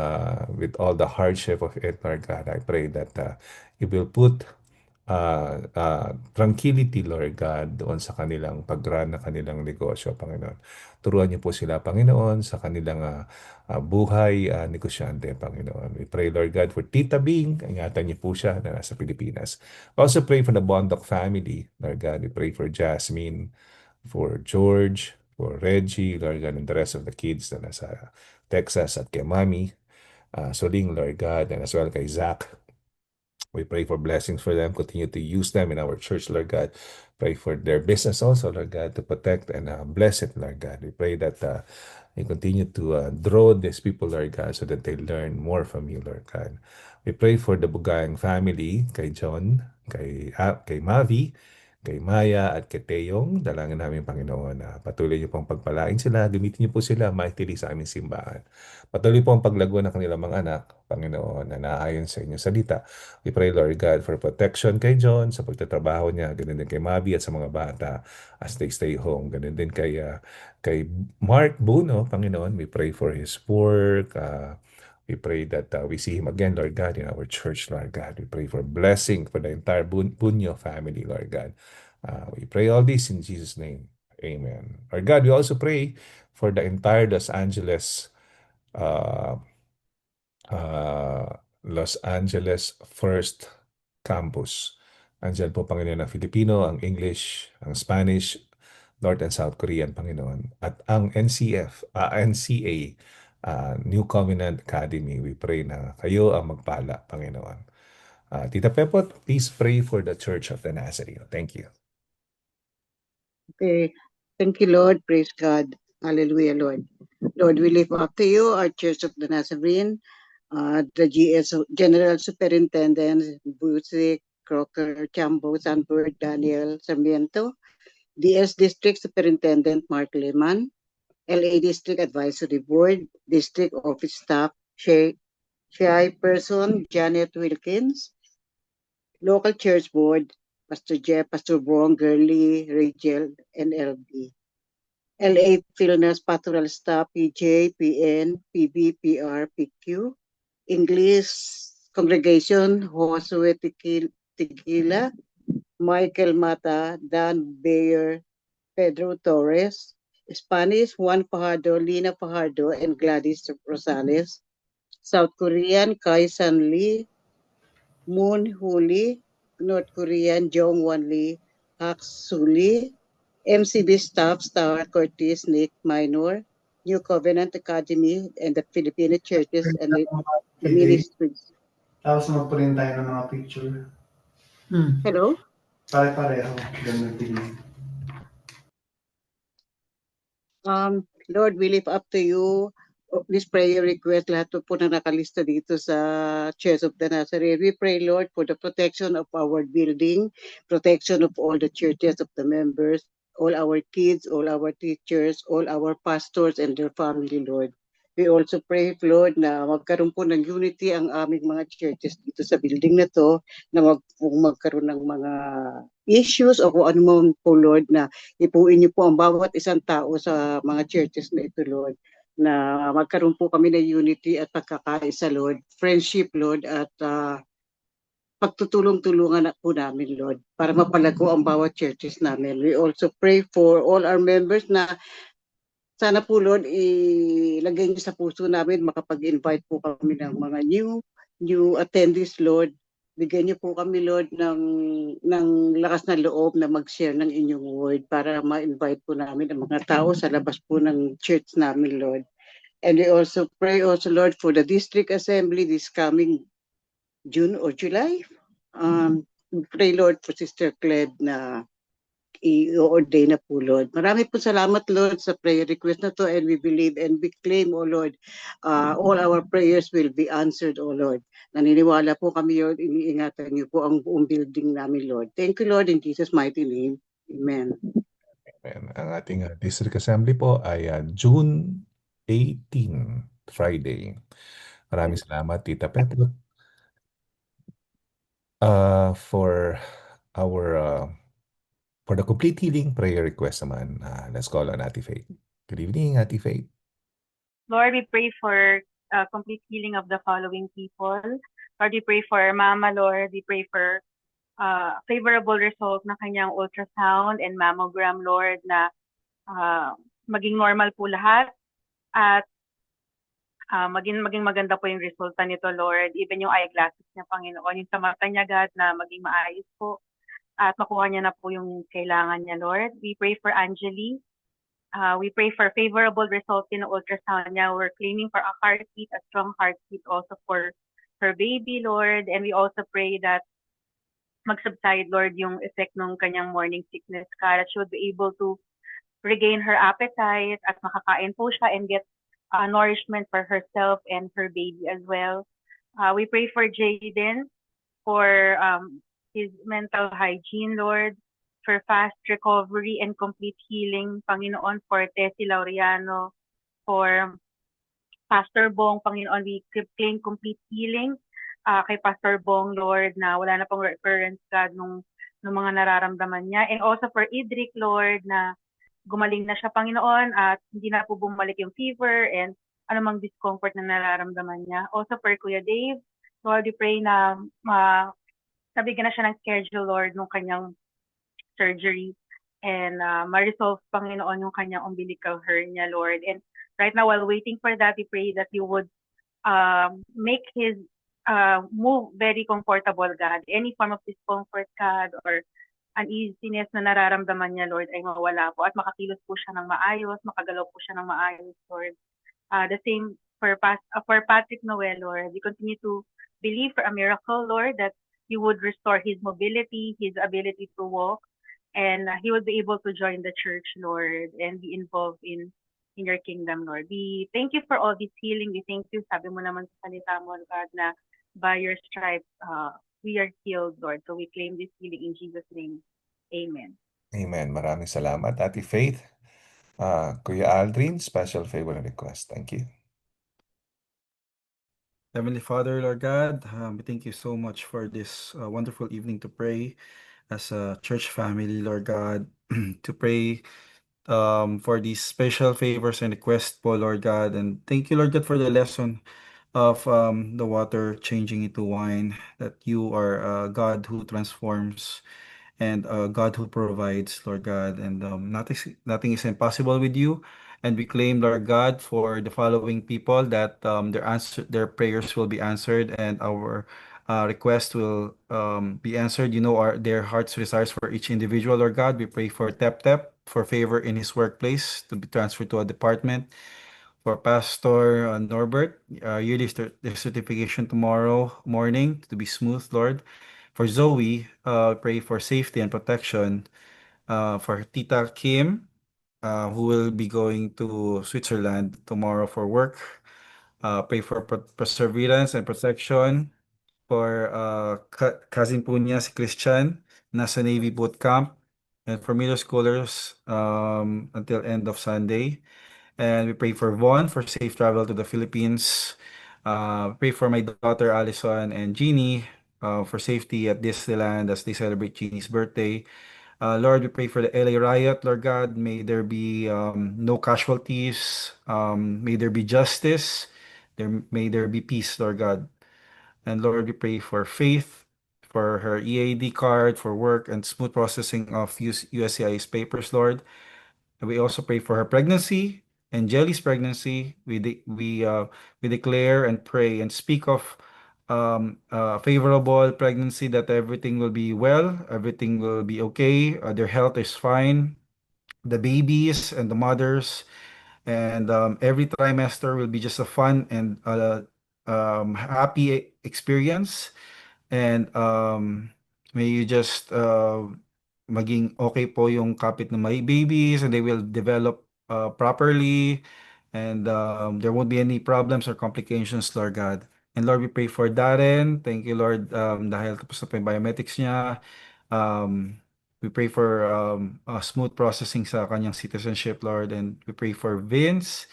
S1: with all the hardship of it, Lord God. I pray that you will put tranquility, Lord God, doon sa kanilang pag-run na kanilang negosyo, Panginoon. Turuan niyo po sila, Panginoon, sa kanilang buhay negosyante, Panginoon. We pray, Lord God, for Tita Bing. Ingatan niyo po siya na nasa Pilipinas. Also pray for the Bondoc family, Lord God. We pray for Jasmine, for George, for Reggie, Lord God, and the rest of the kids na nasa Texas at kay Mami. Soling, Lord God, and as well kay Zach. We pray for blessings for them. Continue to use them in our church, Lord God. Pray for their business also, Lord God, to protect and bless it, Lord God. We pray that you continue to draw these people, Lord God, so that they learn more from you, Lord God. We pray for the Bugayang family, kay John, kay Mavi, kay Maya at kay Teyong. Dalangin namin, Panginoon, na patuloy niyo pong pagpalain sila. Gamitin niyo po sila maitili sa aming simbahan. Patuloy po ang paglago ng kanilang mga anak, Panginoon, na naayon sa inyong salita. We pray, Lord God, for protection kay John sa pagtatrabaho niya. Ganun din kay Mavi at sa mga bata as they stay home. Ganun din kay Mark Buno, Panginoon. We pray for his work. We pray that we see him again, Lord God, in our church, Lord God. We pray for blessing for the entire Bunyo family, Lord God. We pray all this in Jesus' name. Amen. Lord God, we also pray for the entire Los Angeles First Campus. Andiyan po, Panginoon, ang Filipino, ang English, ang Spanish, North and South Korean, Panginoon. At ang NCA, New Covenant Academy, we pray na kayo ang magpala, Panginoon. Tita Pepot, please pray for the Church of the Nazarene. Thank you.
S10: Okay. Thank you, Lord. Praise God. Hallelujah, Lord. Lord, we lift up to you our Church of the Nazarene, the General Superintendent, Busick, Crocker, Chambo, Sanford, Daniel, Sarmiento, DS District Superintendent Mark Lehman, LA District Advisory Board, District Office Staff, Chairperson Janet Wilkins, Local Church Board, Pastor Jeff, Pastor Bong, Gurley, Rachel, and LB. LA Fillness Pastoral Staff, PJ, PN, PB, PR, PQ, English Congregation, Josue Tequila, Michael Mata, Dan Bayer, Pedro Torres, Spanish, Juan Fajardo, Lina Fajardo, and Gladys Rosales, South Korean, Kai San Lee, Moon Hu Lee, North Korean, Jong Wan Lee, Hak Su Lee, MCB staff, Star Curtis, Nick Minor, New Covenant Academy, and the Filipino churches and the ministries.
S4: Tapos magprint tayo ng mga picture.
S10: Hello?
S4: Pare-pareho. Ganun din.
S10: Lord, we lift up to you this prayer request, lahat po na nakalista dito sa Church of the Nazarene. We pray, Lord, for the protection of our building, protection of all the churches of the members, all our kids, all our teachers, all our pastors and their family, Lord. We also pray, Lord, na magkaroon po ng unity ang aming mga churches dito sa building na to, na magkaroon ng mga issues o kung ano man po, Lord, na ipuin niyo po ang bawat isang tao sa mga churches na ito, Lord, na magkaroon po kami ng unity at pagkakaisa, Lord, friendship, Lord, at pagtutulong-tulungan po namin, Lord, para mapalago ang bawat churches namin. We also pray for all our members na sana po, Lord, ilagay niyo sa puso namin, makapag-invite po kami ng mga new attendees, Lord. Bigyan niyo po kami, Lord, ng lakas na loob na mag-share ng inyong word para ma-invite po namin ang mga tao sa labas po ng church namin, Lord. And we also pray also, Lord, for the district assembly this coming June or July. Pray, Lord, for Sister Cled na i-ordain na po, Lord. Marami po salamat, Lord, sa prayer request na to, and we believe and we claim, O Lord, all our prayers will be answered, O Lord. Naniniwala po kami, Lord, iniingatan niyo po ang buong building namin, Lord. Thank you, Lord, in Jesus' mighty name. Amen.
S1: Amen. Ang ating District Assembly po ay June 18, Friday. Maraming salamat, Tita Pepot. For the complete healing prayer request naman, let's call on Ate Faith. Good evening, Ate Faith.
S6: Lord, we pray for complete healing of the following people. Lord, we pray for Mama, Lord. We pray for favorable result na kanyang ultrasound and mammogram, Lord, na maging normal po lahat at maging maganda po yung resulta nito, Lord. Even yung eyeglasses niya, Panginoon, yung sa mata niya, God, na maging maayos po at makuha niya na po yung kailangan niya, Lord. We pray for Angeli. We pray for favorable result in the ultrasound niya. We're claiming for a heartbeat, a strong heartbeat also for her baby, Lord. And we also pray that mag-subside, Lord, yung effect ng kanyang morning sickness ka, that she would be able to regain her appetite at makakain po siya and get nourishment for herself and her baby as well. We pray for Jaden, for his mental hygiene, Lord, for fast recovery and complete healing, Panginoon, for Tessie Laureano, for Pastor Bong, Panginoon, we claim complete healing kay Pastor Bong, Lord, na wala na pong recurrence, God, nung mga nararamdaman niya. And also for Idric, Lord, na gumaling na siya, Panginoon, at hindi na po bumalik yung fever and anumang discomfort na nararamdaman niya. Also for Kuya Dave, Lord, we pray na nabigyan na siya ng schedule, Lord, nung kanyang surgery and ma-resolve, Panginoon, yung kanyang umbilical hernia, Lord. And right now, while waiting for that, we pray that you would make his move very comfortable, God. Any form of discomfort, God, or uneasiness na nararamdaman niya, Lord, ay mawala po at makakilos po siya ng maayos, makagalaw po siya ng maayos, Lord. The same for Patrick Noel, Lord. We continue to believe for a miracle, Lord, that you would restore his mobility, his ability to walk, and he would be able to join the church, Lord, and be involved in your kingdom, Lord. We thank you for all this healing. We thank you, sabi mo naman sa salita mo, God, na by your stripes, we are healed, Lord. So we claim this healing in Jesus' name. Amen.
S1: Amen. Maraming salamat, Ate Faith. Kuya Aldrin, special favor and request. Thank you.
S4: Heavenly Father, Lord God, we thank you so much for this wonderful evening to pray as a church family, Lord God, to pray for these special favors and requests po, Lord God. And thank you, Lord God, for the lesson of the water changing into wine, that you are a God who transforms and a God who provides, Lord God. And nothing is impossible with you. And we claim, Lord God, for the following people that their prayers will be answered and our request will be answered. You know their heart's desires for each individual, Lord God. We pray for Tep Tep for favor in his workplace to be transferred to a department. For Pastor Norbert, yearly certification tomorrow morning to be smooth, Lord. For Zoe, pray for safety and protection. For Tita Kim, who will be going to Switzerland tomorrow for work. Pray for perseverance and protection. For cousin po niya, si Christian, nasa Navy boot camp. And for middle schoolers until end of Sunday. And we pray for Vaughn for safe travel to the Philippines. Pray for my daughter Allison and Jeannie for safety at Disneyland as they celebrate Jeannie's birthday. Lord, we pray for the LA riot, Lord God. May there be no casualties. May there be justice. May there be peace, Lord God. And Lord, we pray for Faith, for her EAD card, for work, and smooth processing of USCIS papers, Lord. And we also pray for her pregnancy and Jelly's pregnancy. We declare and pray and speak of favorable pregnancy, that everything will be well, everything will be okay, their health is fine, the babies and the mothers, and every trimester will be just a fun and happy experience. And may you just maging okay po yung kapit ng may babies, and they will develop properly, and there won't be any problems or complications, Lord God. And Lord, we pray for Darren. Thank you, Lord, dahil tapos na po yung biometrics niya. We pray for smooth processing sa kanyang citizenship, Lord. And we pray for Vince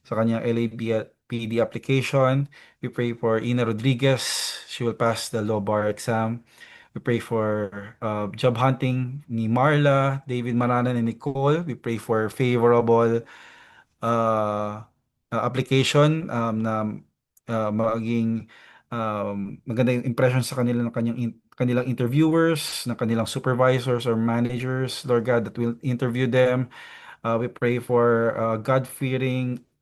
S4: sa kanyang LAPD application. We pray for Ina Rodriguez. She will pass the law bar exam. We pray for job hunting ni Marla, David Maranan, and Nicole. We pray for favorable application na maging maganda yung impression sa kanila ng kanilang interviewers, ng kanilang supervisors or managers, Lord God, that will interview them. We pray for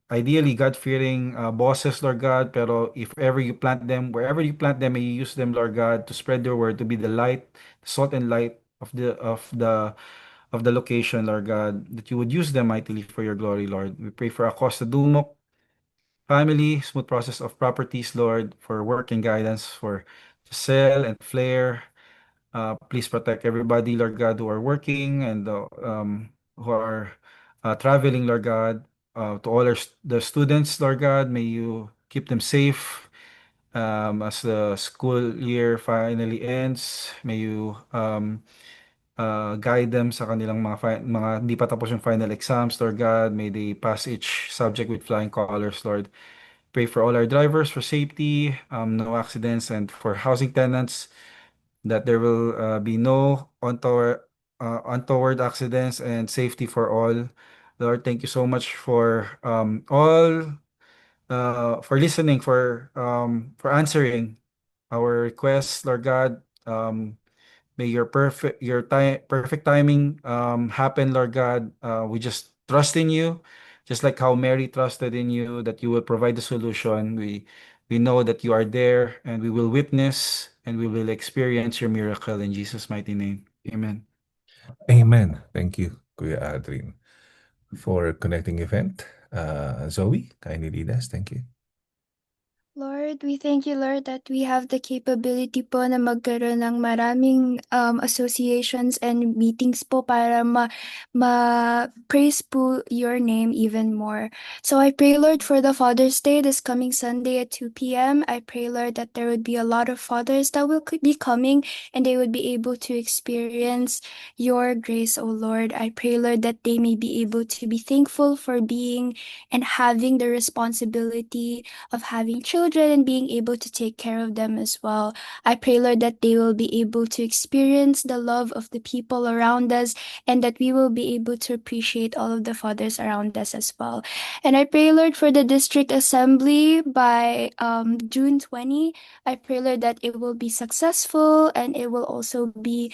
S4: ideally God-fearing bosses, Lord God. Pero if ever you plant them, wherever you plant them, may you use them, Lord God, to spread your word, to be the light, the salt and light of the location, Lord God, that you would use them mightily for your glory, Lord. We pray for Acosta Dumok family, smooth process of properties, Lord, for work and guidance for Giselle and Flair. Please protect everybody, Lord God, who are working and who are traveling, Lord God. To all the students, Lord God, may you keep them safe as the school year finally ends. May you guide them sa kanilang mga hindi pa tapos yung final exams, Lord God. May they pass each subject with flying colors, Lord. Pray for all our drivers for safety, no accidents, and for housing tenants, that there will be no untoward accidents and safety for all. Lord, thank you so much for all for listening, for answering our requests, Lord God. May your perfect timing happen, Lord God. We just trust in you, just like how Mary trusted in you that you will provide the solution. We know that you are there, and we will witness and we will experience your miracle in Jesus' mighty name. Amen.
S1: Amen. Thank you, Kuya Adrian, for connecting event. Zoe, kindly lead us. Thank you.
S16: Lord, we thank you, Lord, that we have the capability po na magkaroon ng maraming associations and meetings po para ma-praise po your name even more. So I pray, Lord, for the Father's Day this coming Sunday at 2 p.m. I pray, Lord, that there would be a lot of fathers that will be coming and they would be able to experience your grace, O Lord. I pray, Lord, that they may be able to be thankful for being and having the responsibility of having children and being able to take care of them as well. I pray, Lord, that they will be able to experience the love of the people around us and that we will be able to appreciate all of the fathers around us as well. And I pray, Lord, for the district assembly by June 20. I pray, Lord, that it will be successful and it will also be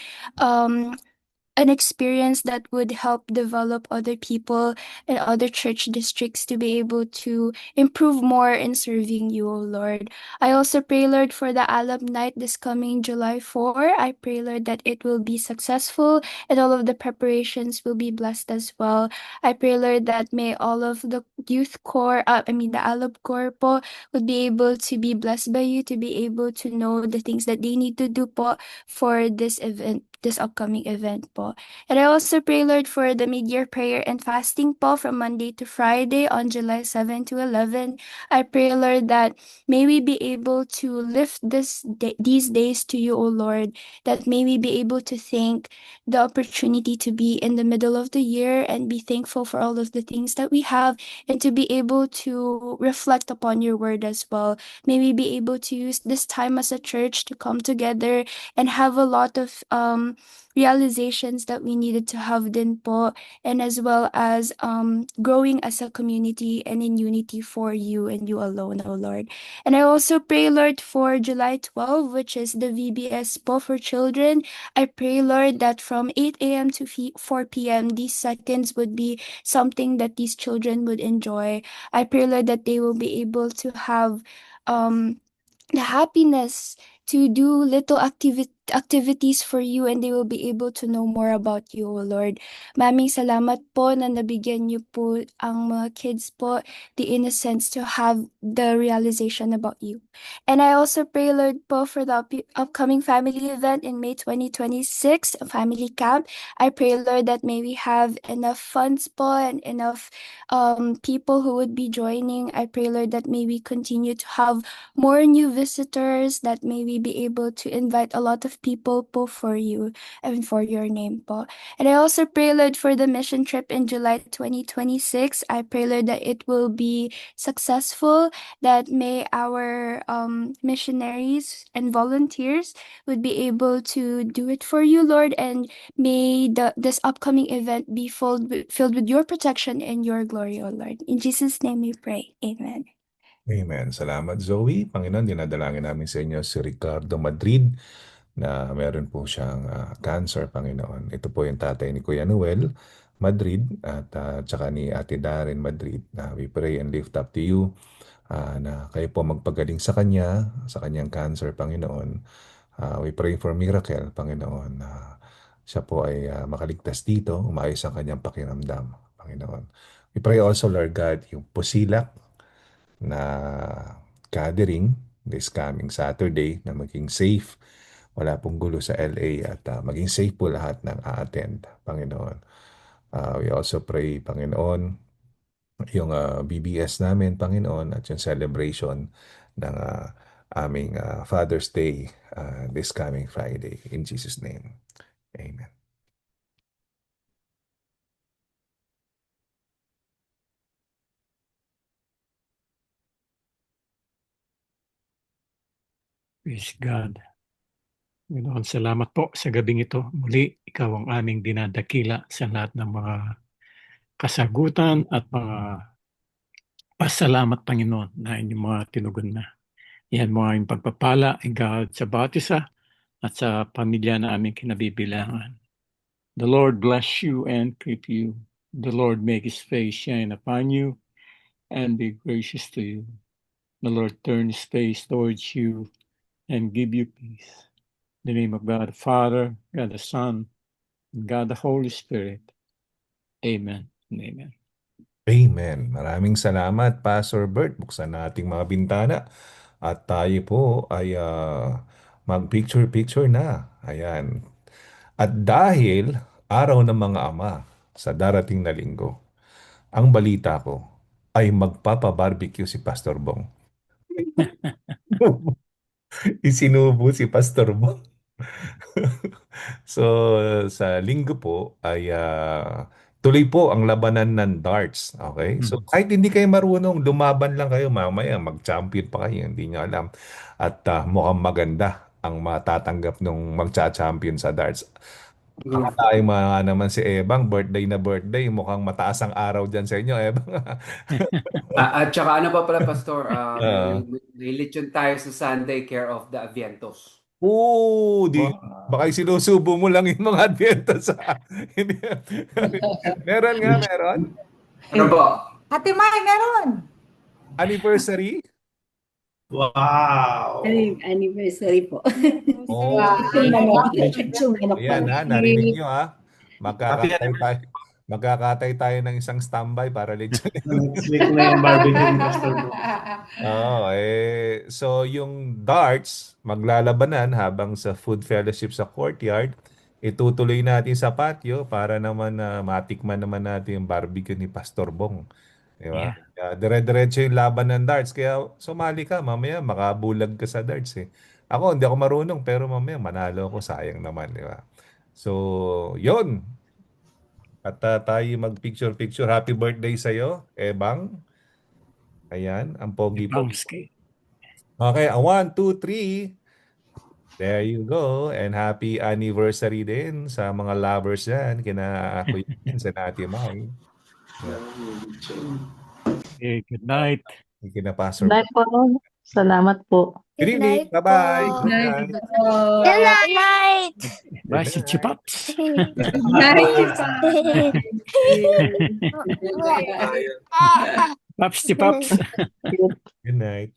S16: an experience that would help develop other people and other church districts to be able to improve more in serving you, O Lord. I also pray, Lord, for the Alab Night this coming July 4. I pray, Lord, that it will be successful and all of the preparations will be blessed as well. I pray, Lord, that may all of the youth corps, the Alab corps po, would be able to be blessed by you, to be able to know the things that they need to do po for this event, this upcoming event po. And I also pray, Lord, for the mid-year prayer and fasting po from Monday to Friday on July 7 to 11. I pray, Lord, that may we be able to lift these days to you, O Lord, that may we be able to thank the opportunity to be in the middle of the year and be thankful for all of the things that we have and to be able to reflect upon your word as well. May we be able to use this time as a church to come together and have a lot of realizations that we needed to have din po, and as well as growing as a community and in unity for you and you alone, O Lord. And I also pray, Lord, for July 12, which is the VBS po for children. I pray, Lord, that from 8 a.m. to 4 p.m., these seconds would be something that these children would enjoy. I pray, Lord, that they will be able to have the happiness to do little activities for you and they will be able to know more about you, O Lord. Maraming salamat po na nabigyan niyo po ang mga kids po the innocence to have the realization about you. And I also pray, Lord, po for the upcoming family event in May 2026, a family camp. I pray, Lord, that may we have enough funds po and enough people who would be joining. I pray, Lord, that may we continue to have more new visitors, that may we be able to invite a lot of people po for you and for your name po. And I also pray, Lord, for the mission trip in July 2026. I pray, Lord, that it will be successful, that may our missionaries and volunteers would be able to do it for you, Lord, and may this upcoming event be filled with your protection and your glory, O Lord. In Jesus' name we pray. Amen.
S1: Amen. Salamat, Zoe. Panginoon, dinadalangin namin sa inyo si Ricardo Madrid na meron po siyang cancer, Panginoon. Ito po yung tatay ni Kuya Noel Madrid at tsaka ni Ate Darren Madrid. We pray and lift up to you na kayo po magpagaling sa kanyang cancer, Panginoon. We pray for miracle, Panginoon. Siya po ay makaligtas dito, umayos ang kanyang pakiramdam, Panginoon. We pray also, Lord God, yung pusilak na gathering this coming Saturday na maging safe. Wala pong gulo sa LA at maging safe po lahat ng a-attend, Panginoon. We also pray, Panginoon, yung BBS namin, Panginoon, at yung celebration ng aming Father's Day this coming Friday. In Jesus' name, Amen.
S8: Praise God. Ginoon, salamat po sa gabing ito. Muli, ikaw ang aming dinadakila sa lahat ng mga kasagutan at mga pasalamat, Panginoon, na inyong mga tinugon na. Yan mo aming pagpapala, ikaw sa bawat isa at sa pamilya na aming kinabibilangan. The Lord bless you and keep you. The Lord make His face shine upon you and be gracious to you. The Lord turn His face towards you and give you peace. In the name of God the Father, God the Son, God the Holy Spirit. Amen and amen.
S1: Amen. Maraming salamat, Pastor Bert. Buksan nating mga bintana at tayo po ay mag-picture-picture na. Ayan. At dahil araw ng mga ama sa darating na linggo, ang balita ko ay magpapa-barbecue si Pastor Bong. Isinubo si Pastor Bong. So, sa linggo po ay tuloy po ang labanan ng darts. Okay? So, kahit hindi kayo marunong, lumaban lang kayo. Mamaya, mag-champion pa kayo. Hindi nyo alam. At mukhang maganda ang matatanggap nung magcha-champion sa darts. Tayo mga naman si Ebang, birthday na birthday. Mukhang mataas ang araw dyan sa inyo, Ebang.
S15: At saka ano pa pala, Pastor, may lechon tayo sa Sunday, care of the Avientos.
S1: Baka sinusubo mo lang yung mga advento sa... Meron nga, meron.
S15: Ano po?
S14: Ate Mai, meron.
S1: Anniversary?
S13: Wow! Anniversary po.
S1: Oh. Ayan narinig nyo magkakatay tayo ng isang standby para lechon.
S2: Next week na yung barbecue ni Pastor Bong.
S1: So yung darts, maglalabanan habang sa food fellowship sa courtyard, itutuloy natin sa patio para naman matikman naman natin yung barbecue ni Pastor Bong. Diba? Dire-diretso yung laban ng darts. Kaya sumali ka, mamaya makabulag ka sa darts eh. Ako, hindi ako marunong, pero mamaya manalo ako, sayang naman, di ba? So, yun. At tayo mag-picture-picture. Happy birthday sa'yo, Ebang. Ayan, ang pogi po. Okay, 1, 2, 3. There you go. And happy anniversary din sa mga lovers yan. Kina Kuya sa Nati Mai.
S8: Okay, good night.
S1: Kinapasok.
S17: Good night po. Salamat po.
S1: Good evening. Bye-bye. Good night.
S16: Good night.
S8: Bye, si Chipaps.
S16: Good night.
S8: Paps, Chipaps.
S1: Good night.